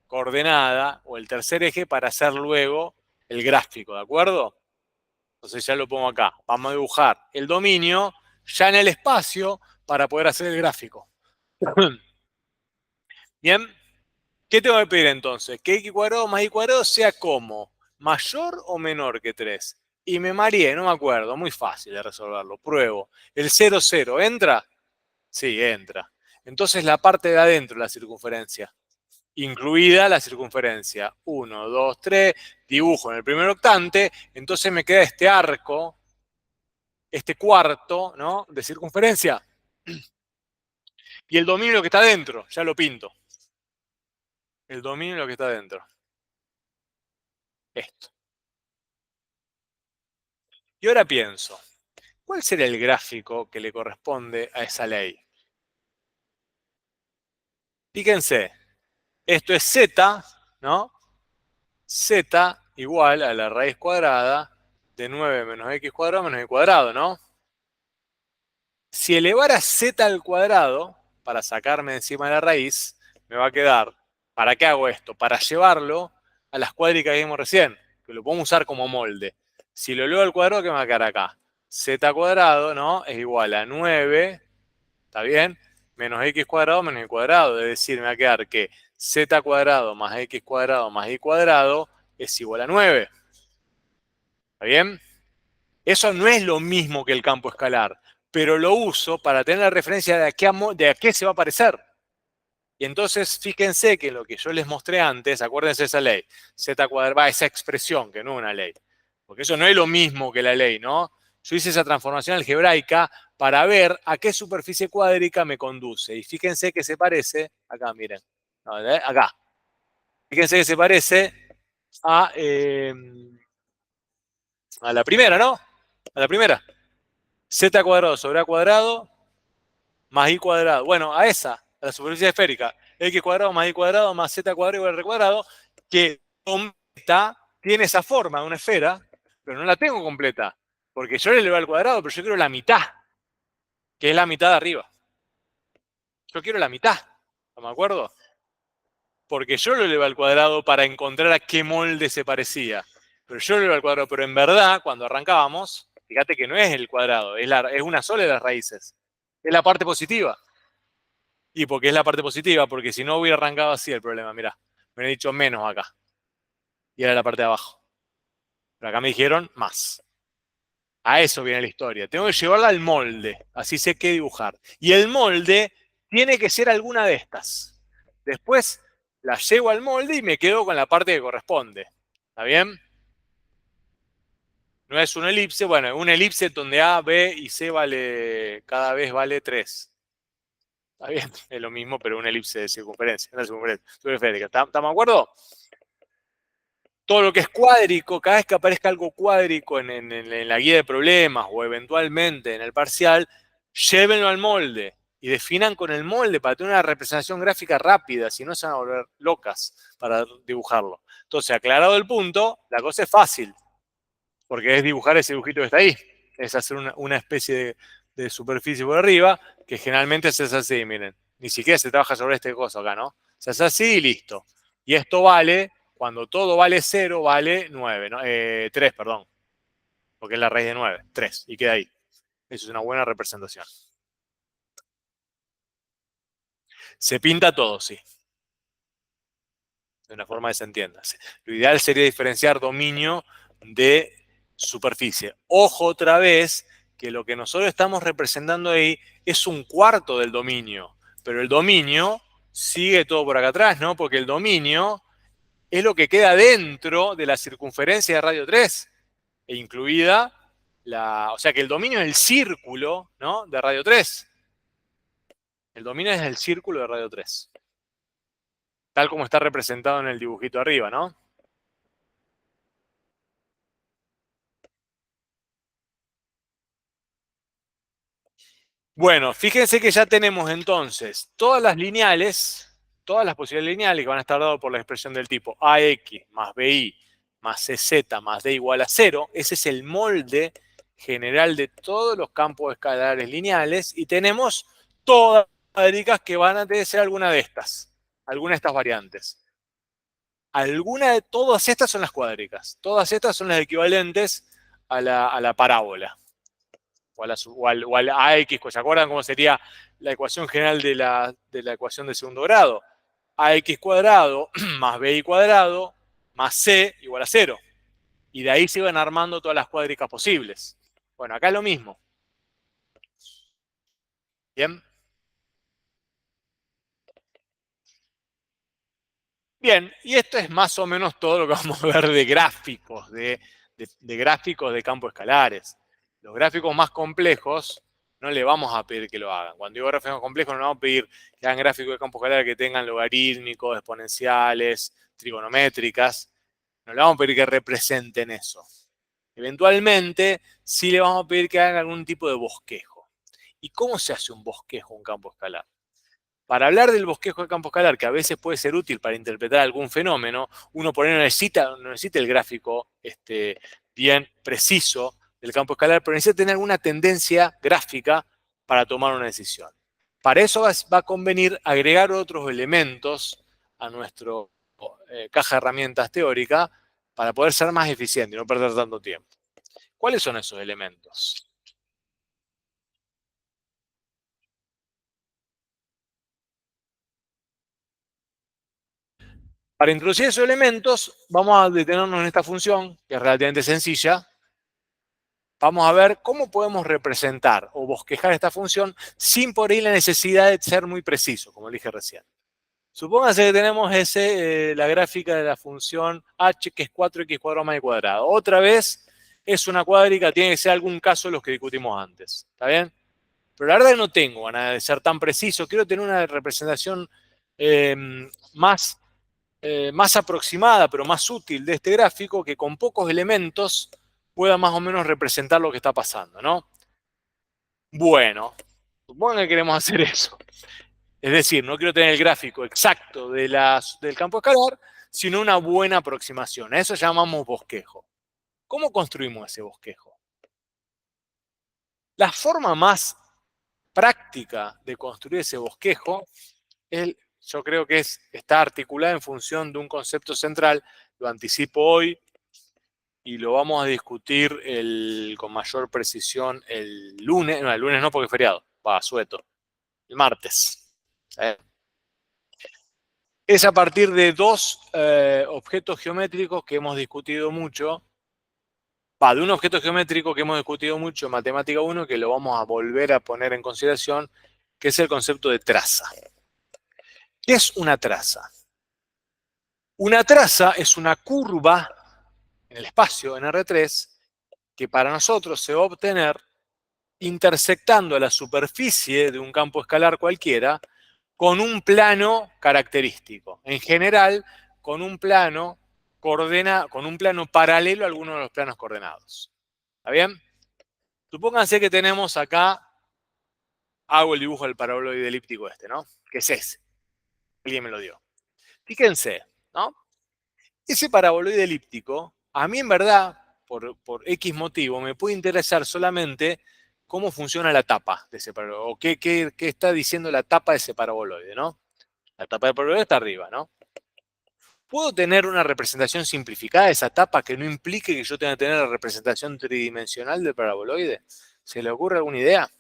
Speaker 1: coordenada o el tercer eje para hacer luego el gráfico, ¿de acuerdo? Entonces ya lo pongo acá. Vamos a dibujar el dominio ya en el espacio para poder hacer el gráfico. Bien, ¿qué tengo que pedir entonces? Que x cuadrado más y cuadrado sea como mayor o menor que 3. Y me mareé, no me acuerdo, muy fácil de resolverlo. Pruebo. ¿El 0, 0 entra? Sí, entra. Entonces la parte de adentro, la circunferencia, incluida la circunferencia. 1, 2, 3, dibujo en el primer octante, entonces me queda este arco, este cuarto, ¿no? De circunferencia. Y el dominio que está dentro, ya lo pinto. El dominio que está dentro. Esto. Y ahora pienso, ¿cuál será el gráfico que le corresponde a esa ley? Fíjense, esto es z, ¿no? Z igual a la raíz cuadrada de 9 menos x cuadrado menos y cuadrado, ¿no? Si elevara z al cuadrado, para sacarme encima de la raíz, me va a quedar, ¿para qué hago esto? Para llevarlo a las cuádricas que vimos recién, que lo podemos usar como molde. Si lo elevo al cuadrado, ¿qué me va a quedar acá? Z cuadrado, ¿no? Es igual a 9, ¿está bien? Menos x cuadrado menos y cuadrado. Es decir, me va a quedar que z cuadrado más x cuadrado más y cuadrado es igual a 9. ¿Está bien? Eso no es lo mismo que el campo escalar, pero lo uso para tener la referencia de a qué se va a parecer. Y entonces, fíjense que lo que yo les mostré antes, acuérdense de esa ley, z cuadrado, esa expresión, que no es una ley, porque eso no es lo mismo que la ley, ¿no? Yo hice esa transformación algebraica para ver a qué superficie cuádrica me conduce. Y fíjense que se parece, acá miren, acá, fíjense que se parece a la primera, ¿no? A la primera. Z cuadrado sobre A cuadrado más Y cuadrado. Bueno, a esa, a la superficie esférica. X cuadrado más Y cuadrado más Z cuadrado igual a R cuadrado, que completa, tiene esa forma de una esfera, pero no la tengo completa. Porque yo le elevo al cuadrado, pero yo quiero la mitad, que es la mitad de arriba. Yo quiero la mitad, ¿no me acuerdo? Porque yo lo elevo al cuadrado para encontrar a qué molde se parecía. Pero yo lo elevo al cuadrado, pero en verdad, cuando arrancábamos, fíjate que no es el cuadrado, es una sola de las raíces. Es la parte positiva. Y porque es la parte positiva, porque si no hubiera arrancado así el problema, mirá, me hubiera dicho menos acá. Y era la parte de abajo. Pero acá me dijeron más. A eso viene la historia. Tengo que llevarla al molde, así sé qué dibujar. Y el molde tiene que ser alguna de estas. Después la llevo al molde y me quedo con la parte que corresponde. ¿Está bien? No es una elipse, bueno, una elipse donde A, B y C cada vez vale 3. Está bien, es lo mismo, pero una elipse de circunferencia, una circunferencia esférica. ¿Estamos de acuerdo? Todo lo que es cuádrico, cada vez que aparezca algo cuádrico en la guía de problemas o eventualmente en el parcial, llévenlo al molde y definan con el molde para tener una representación gráfica rápida, si no se van a volver locas para dibujarlo. Entonces, aclarado el punto, la cosa es fácil, porque es dibujar ese dibujito que está ahí, es hacer una especie de superficie por arriba, que generalmente se hace así, miren, ni siquiera se trabaja sobre este coso acá, ¿no? Se hace así y listo. Y esto vale, cuando todo vale 0, vale 9, ¿no? 3, perdón, porque es la raíz de 9, 3, y queda ahí. Eso es una buena representación. Se pinta todo, sí, de una forma que se entienda. Lo ideal sería diferenciar dominio de superficie. Ojo otra vez que lo que nosotros estamos representando ahí es un cuarto del dominio, pero el dominio sigue todo por acá atrás, ¿no? Porque el dominio es lo que queda dentro de la circunferencia de radio 3, e incluida o sea que el dominio es el círculo, ¿no? De radio 3. El dominio es el círculo de radio 3. Tal como está representado en el dibujito arriba, ¿no? Bueno, fíjense que ya tenemos entonces todas las lineales, todas las posibilidades lineales que van a estar dadas por la expresión del tipo AX más BI más CZ más D igual a 0. Ese es el molde general de todos los campos escalares lineales. Y tenemos todas las cuádricas que van a tener alguna de estas variantes. Alguna de todas estas son las cuádricas. Todas estas son las equivalentes a la parábola. O al AX, ¿se acuerdan cómo sería la ecuación general de la ecuación de segundo grado? AX cuadrado más BI cuadrado más C igual a 0. Y de ahí se iban armando todas las cuádricas posibles. Bueno, acá es lo mismo. ¿Bien? Bien, y esto es más o menos todo lo que vamos a ver de gráficos, de gráficos de campos escalares. Los gráficos más complejos no le vamos a pedir que lo hagan. Cuando digo gráficos complejos no le vamos a pedir que hagan gráficos de campos escalares que tengan logarítmicos, exponenciales, trigonométricas. No le vamos a pedir que representen eso. Eventualmente sí le vamos a pedir que hagan algún tipo de bosquejo. ¿Y cómo se hace un bosquejo en un campo escalar? Para hablar del bosquejo de campo escalar, que a veces puede ser útil para interpretar algún fenómeno, uno por ahí no necesita el gráfico bien preciso del campo escalar, pero necesita tener alguna tendencia gráfica para tomar una decisión. Para eso va a convenir agregar otros elementos a nuestro caja de herramientas teórica para poder ser más eficiente y no perder tanto tiempo. ¿Cuáles son esos elementos? Para introducir esos elementos, vamos a detenernos en esta función, que es relativamente sencilla. Vamos a ver cómo podemos representar o bosquejar esta función sin por ahí la necesidad de ser muy preciso, como dije recién. Supóngase que tenemos la gráfica de la función h, que es 4x cuadrado más y cuadrado. Otra vez, es una cuádrica, tiene que ser algún caso de los que discutimos antes. ¿Está bien? Pero la verdad que no tengo ganas de ser tan preciso. Quiero tener una representación eh, más más aproximada, pero más útil de este gráfico, que con pocos elementos pueda más o menos representar lo que está pasando, ¿no? Bueno, supongo que queremos hacer eso. Es decir, no quiero tener el gráfico exacto del campo escalar, sino una buena aproximación. A eso llamamos bosquejo. ¿Cómo construimos ese bosquejo? La forma más práctica de construir ese bosquejo, yo creo que está articulada en función de un concepto central. Lo anticipo hoy, y lo vamos a discutir con mayor precisión el lunes. No, el lunes no porque es feriado, va, sueto. El martes. Es a partir de dos objetos geométricos que hemos discutido mucho. De un objeto geométrico que hemos discutido mucho en Matemática 1, que lo vamos a volver a poner en consideración, que es el concepto de traza. ¿Qué es una traza? Una traza es una curva en el espacio, en R3, que para nosotros se va a obtener intersectando la superficie de un campo escalar cualquiera con un plano característico. En general, con un plano paralelo a alguno de los planos coordenados. ¿Está bien? Supónganse que tenemos acá, hago el dibujo del paraboloide elíptico este, ¿no? Que es ese. Alguien me lo dio. Fíjense, ¿no? Ese paraboloide elíptico, a mí en verdad, por X motivo, me puede interesar solamente cómo funciona la tapa de ese paraboloide, o qué está diciendo la tapa de ese paraboloide, ¿no? La tapa del paraboloide está arriba, ¿no? ¿Puedo tener una representación simplificada de esa tapa que no implique que yo tenga que tener la representación tridimensional del paraboloide? ¿Se le ocurre alguna idea?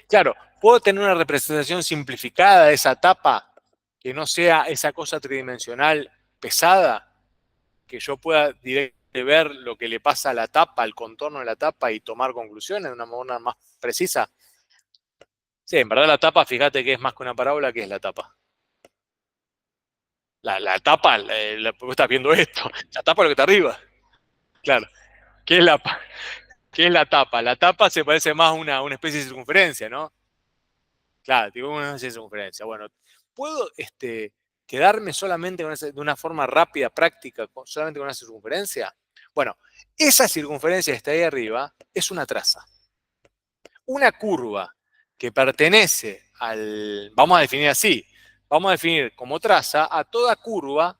Speaker 1: Claro, ¿puedo tener una representación simplificada de esa tapa que no sea esa cosa tridimensional pesada? Que yo pueda directamente ver lo que le pasa a la tapa, al contorno de la tapa y tomar conclusiones de una manera más precisa. Sí, en verdad la tapa, fíjate que es más que una parábola, ¿qué es la tapa? La tapa, vos estás viendo esto, la tapa es lo que está arriba. Claro, ¿qué es qué es la tapa? La tapa se parece más a una especie de circunferencia, ¿no? Claro, digo una especie de circunferencia. Bueno, ¿puedo quedarme solamente de una forma rápida, práctica, solamente con una circunferencia? Bueno, esa circunferencia que está ahí arriba es una traza. Una curva que pertenece vamos a definir así, vamos a definir como traza a toda curva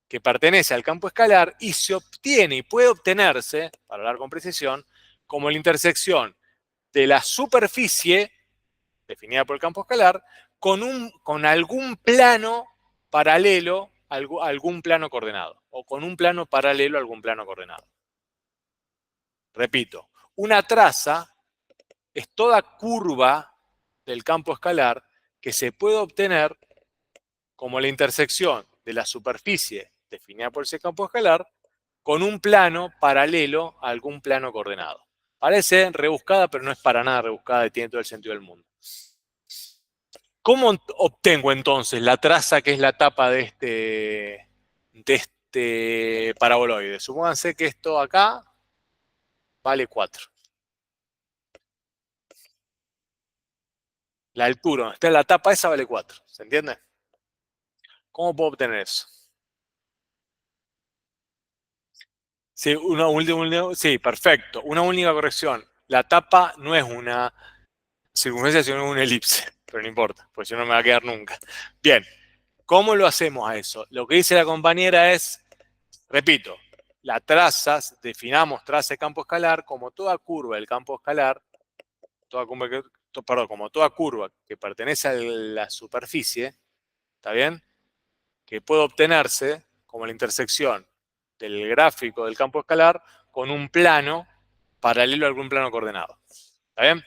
Speaker 1: que pertenece al campo escalar y se obtiene y puede obtenerse, para hablar con precisión, como la intersección de la superficie definida por el campo escalar con algún plano paralelo a algún plano coordenado o con un plano paralelo a algún plano coordenado. Repito, una traza es toda curva del campo escalar que se puede obtener como la intersección de la superficie definida por ese campo escalar con un plano paralelo a algún plano coordenado. Parece rebuscada, pero no es para nada rebuscada y tiene todo el sentido del mundo. ¿Cómo obtengo entonces la traza que es la tapa de este paraboloide? Supónganse que esto acá vale 4. La altura donde está la tapa esa vale 4. ¿Se entiende? ¿Cómo puedo obtener eso? Sí, sí, perfecto. Una única corrección. La tapa no es una circunferencia, sino una elipse. Pero no importa, pues si no me va a quedar nunca. Bien, ¿cómo lo hacemos a eso? Lo que dice la compañera es, repito, la traza, definamos traza de campo escalar como toda curva del campo escalar, como toda curva que pertenece a la superficie, ¿está bien? Que puede obtenerse como la intersección del gráfico del campo escalar con un plano paralelo a algún plano coordenado. ¿Está bien?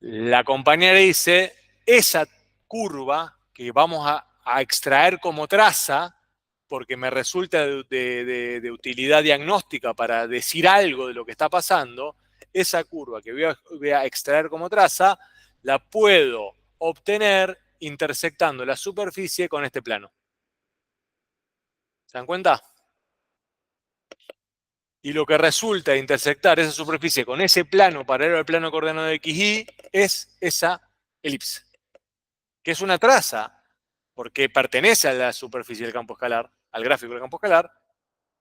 Speaker 1: La compañera dice, esa curva que vamos a extraer como traza, porque me resulta de utilidad diagnóstica para decir algo de lo que está pasando, esa curva que voy a extraer como traza, la puedo obtener intersectando la superficie con este plano. ¿Se dan cuenta? Y lo que resulta de intersectar esa superficie con ese plano paralelo al plano coordenado de XY es esa elipse, que es una traza, porque pertenece a la superficie del campo escalar, al gráfico del campo escalar,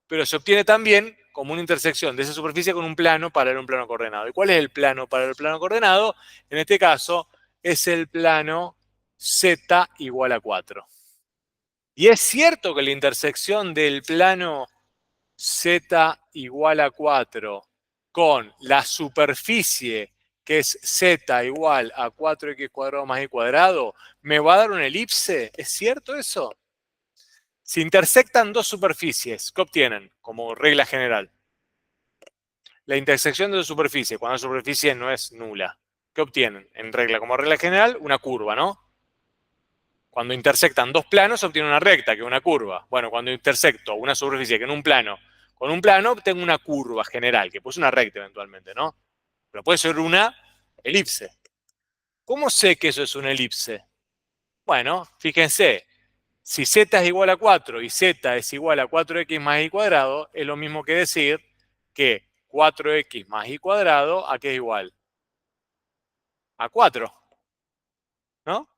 Speaker 1: pero se obtiene también como una intersección de esa superficie con un plano paralelo a un plano coordenado. ¿Y cuál es el plano paralelo al plano coordenado? En este caso es el plano z igual a 4. Y es cierto que la intersección del plano z igual a 4 con la superficie que es z igual a 4x cuadrado más y cuadrado, me va a dar una elipse. ¿Es cierto eso? Si intersectan dos superficies, ¿qué obtienen como regla general? La intersección de dos superficies, cuando la superficie no es nula, ¿qué obtienen? Como regla general, una curva, ¿no? Cuando intersectan dos planos, obtienen una recta, que es una curva. Bueno, cuando intersecto una superficie que en un plano con un plano, obtengo una curva general, que puede ser una recta eventualmente, ¿no? Pero puede ser una elipse. ¿Cómo sé que eso es una elipse? Bueno, fíjense, si z es igual a 4 y z es igual a 4x más y cuadrado, es lo mismo que decir que 4x más y cuadrado, ¿a qué es igual? A 4, ¿no?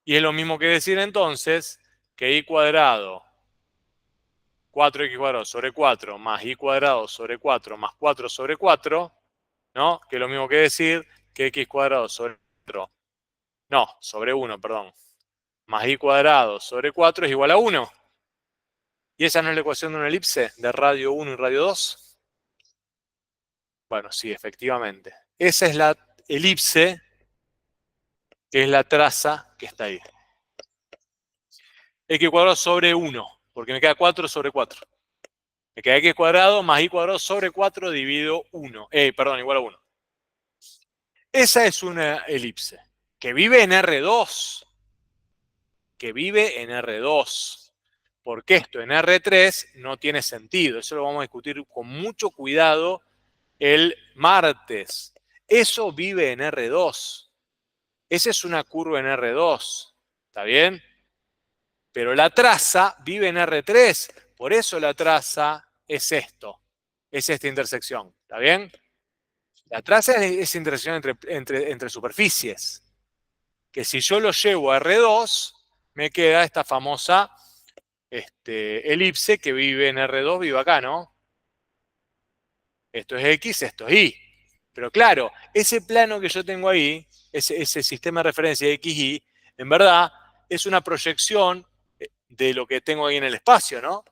Speaker 1: Y es lo mismo que decir entonces que y cuadrado, 4x cuadrado sobre 4 más y cuadrado sobre 4 más 4 sobre 4, ¿no? Que es lo mismo que decir que x cuadrado sobre 4, no, sobre 1, perdón, más y cuadrado sobre 4 es igual a 1. ¿Y esa no es la ecuación de una elipse de radio 1 y radio 2? Bueno, sí, efectivamente. Esa es la elipse, que es la traza que está ahí. X cuadrado sobre 1, porque me queda 4 sobre 4. Me queda x cuadrado más y cuadrado sobre 4 dividido 1. Perdón, igual a 1. Esa es una elipse que vive en R2. Que vive en R2. Porque esto en R3 no tiene sentido. Eso lo vamos a discutir con mucho cuidado el martes. Eso vive en R2. Esa es una curva en R2. ¿Está bien? Pero la traza vive en R3. Por eso la traza es esto. Es esta intersección. ¿Está bien? La traza es esa intersección entre superficies. Que si yo lo llevo a R2, me queda esta famosa elipse que vive en R2, vive acá, ¿no? Esto es X, esto es Y. Pero claro, ese plano que yo tengo ahí, ese sistema de referencia de XY, en verdad es una proyección de lo que tengo ahí en el espacio, ¿no?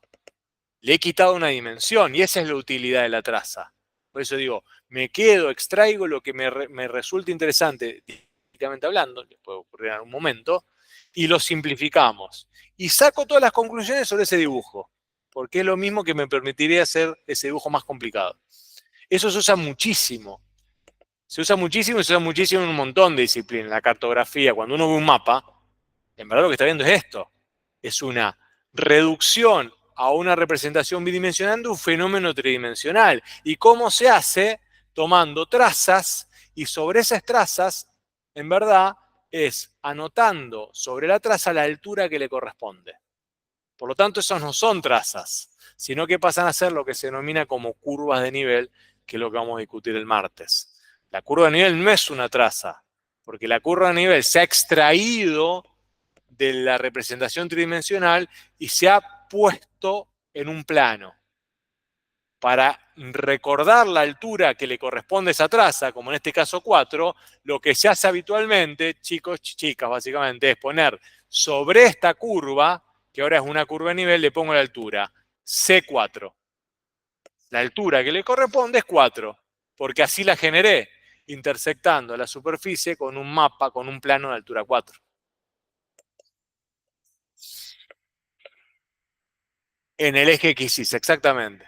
Speaker 1: Le he quitado una dimensión y esa es la utilidad de la traza. Por eso digo, me quedo, extraigo lo que me resulta interesante, didácticamente hablando, que puede ocurrir en algún momento, y lo simplificamos. Y saco todas las conclusiones sobre ese dibujo, porque es lo mismo que me permitiría hacer ese dibujo más complicado. Eso se usa muchísimo. Se usa muchísimo y se usa muchísimo en un montón de disciplinas. En la cartografía, cuando uno ve un mapa, en verdad lo que está viendo es esto. Es una reducción a una representación bidimensional de un fenómeno tridimensional. ¿Y cómo se hace? Tomando trazas y sobre esas trazas, en verdad, es anotando sobre la traza la altura que le corresponde. Por lo tanto, esos no son trazas, sino que pasan a ser lo que se denomina como curvas de nivel, que es lo que vamos a discutir el martes. La curva de nivel no es una traza, porque la curva de nivel se ha extraído de la representación tridimensional y se ha puesto en un plano. Para recordar la altura que le corresponde a esa traza, como en este caso 4, lo que se hace habitualmente, chicos, chicas, básicamente, es poner sobre esta curva, que ahora es una curva de nivel, le pongo la altura, C4. La altura que le corresponde es 4, porque así la generé, intersectando la superficie con un mapa, con un plano de altura 4. En el eje X, exactamente.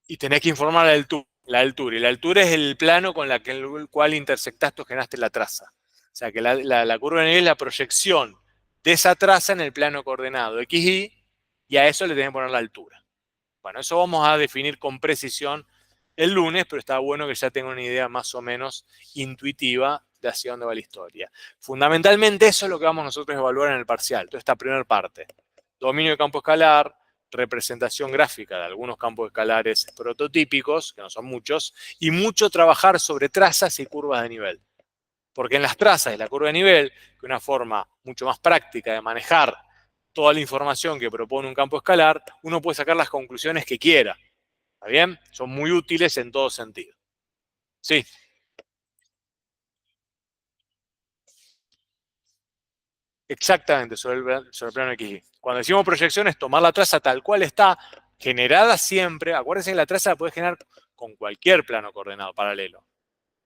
Speaker 1: Y tenés que informar la altura. Y la altura es el plano con el cual intersectaste o generaste la traza. O sea que la curva de nivel es la proyección de esa traza en el plano coordenado XY y a eso le tenés que poner la altura. Bueno, eso vamos a definir con precisión el lunes, pero está bueno que ya tenga una idea más o menos intuitiva de hacia dónde va la historia. Fundamentalmente eso es lo que vamos nosotros a evaluar en el parcial, toda esta primera parte. Dominio de campo escalar, representación gráfica de algunos campos escalares prototípicos, que no son muchos, y mucho trabajar sobre trazas y curvas de nivel. Porque en las trazas y la curva de nivel, que es una forma mucho más práctica de manejar toda la información que propone un campo escalar, uno puede sacar las conclusiones que quiera. ¿Está bien? Son muy útiles en todo sentido. Sí. Exactamente, sobre el plano XY. Cuando decimos proyecciones, tomar la traza tal cual está, generada siempre. Acuérdense que la traza la puedes generar con cualquier plano coordenado paralelo.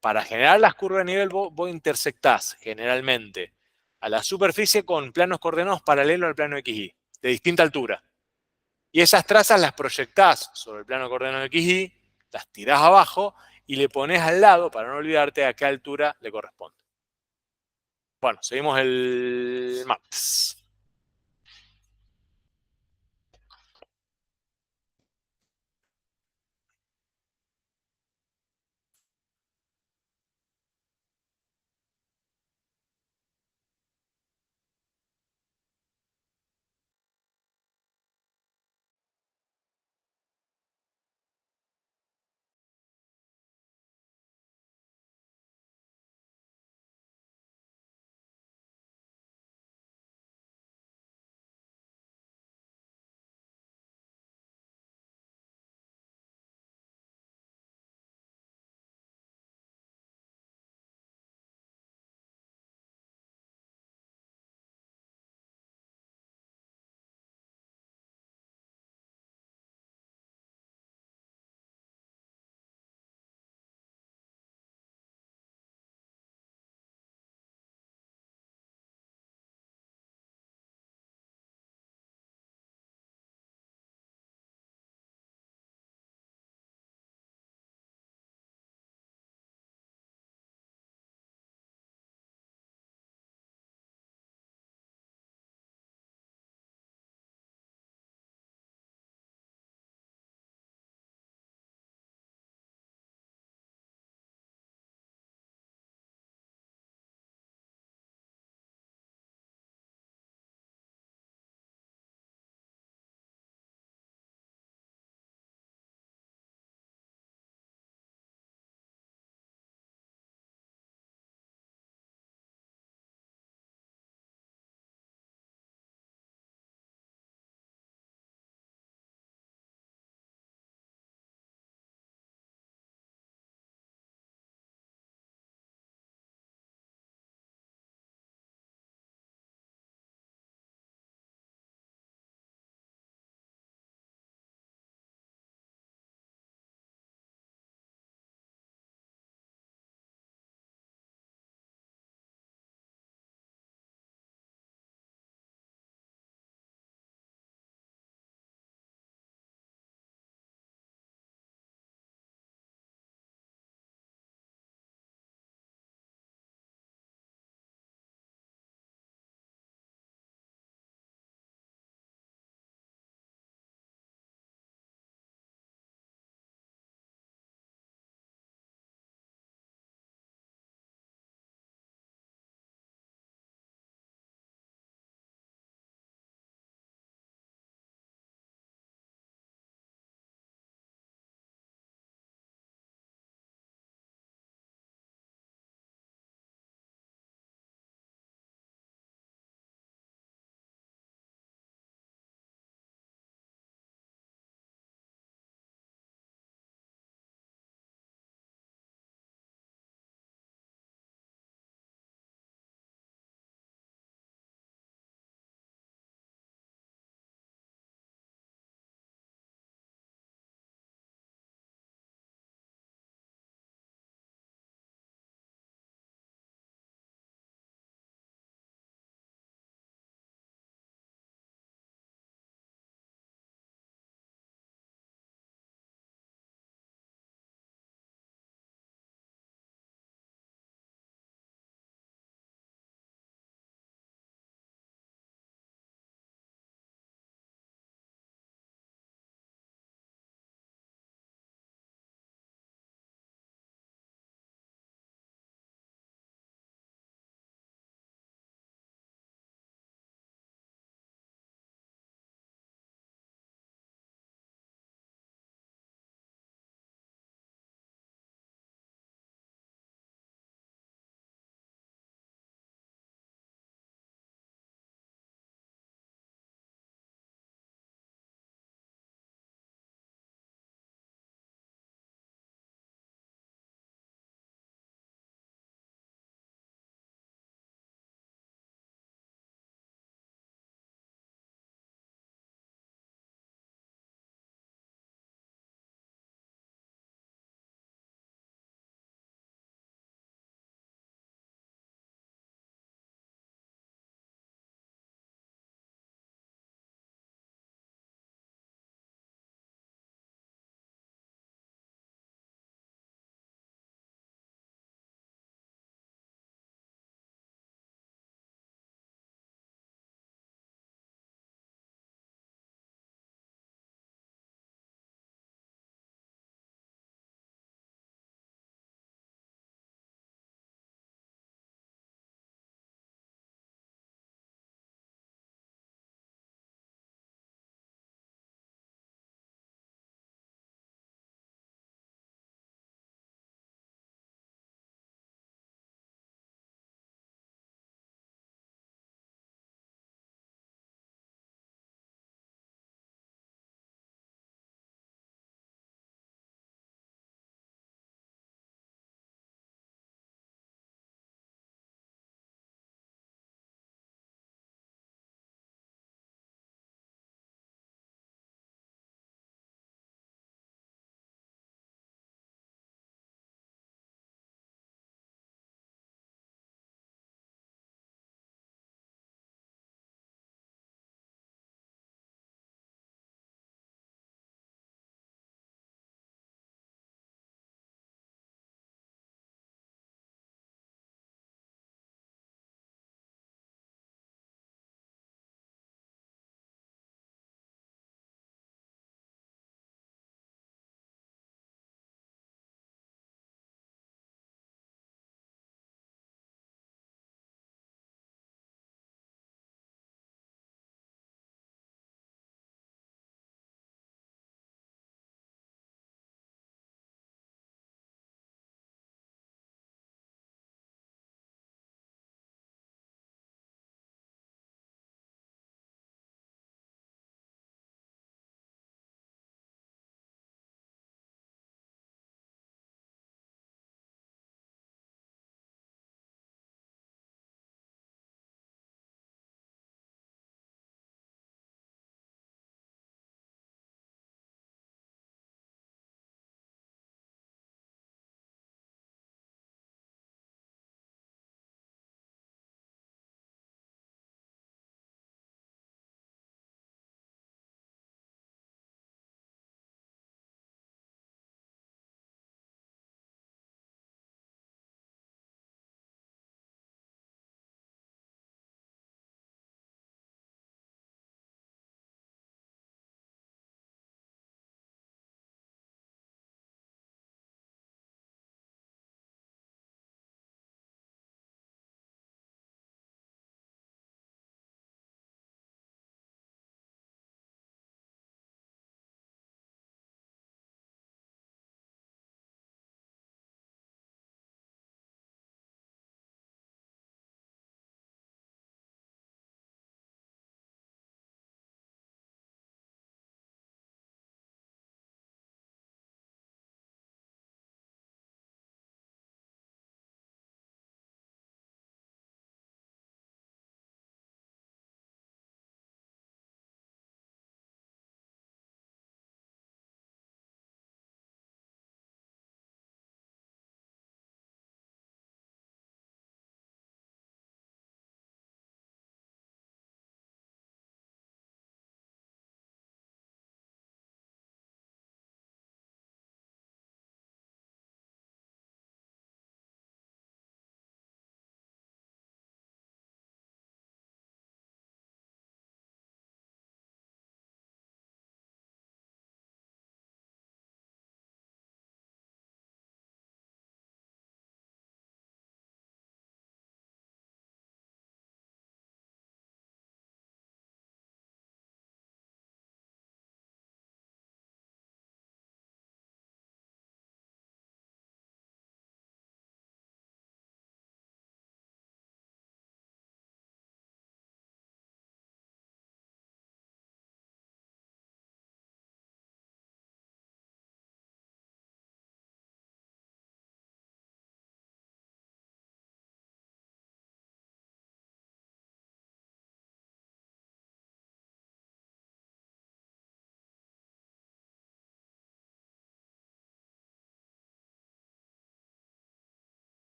Speaker 1: Para generar las curvas de nivel, vos intersectás generalmente a la superficie con planos coordenados paralelos al plano XY, de distinta altura. Y esas trazas las proyectás sobre el plano coordenado XY, las tirás abajo y le pones al lado, para no olvidarte a qué altura le corresponde. Bueno, seguimos el martes.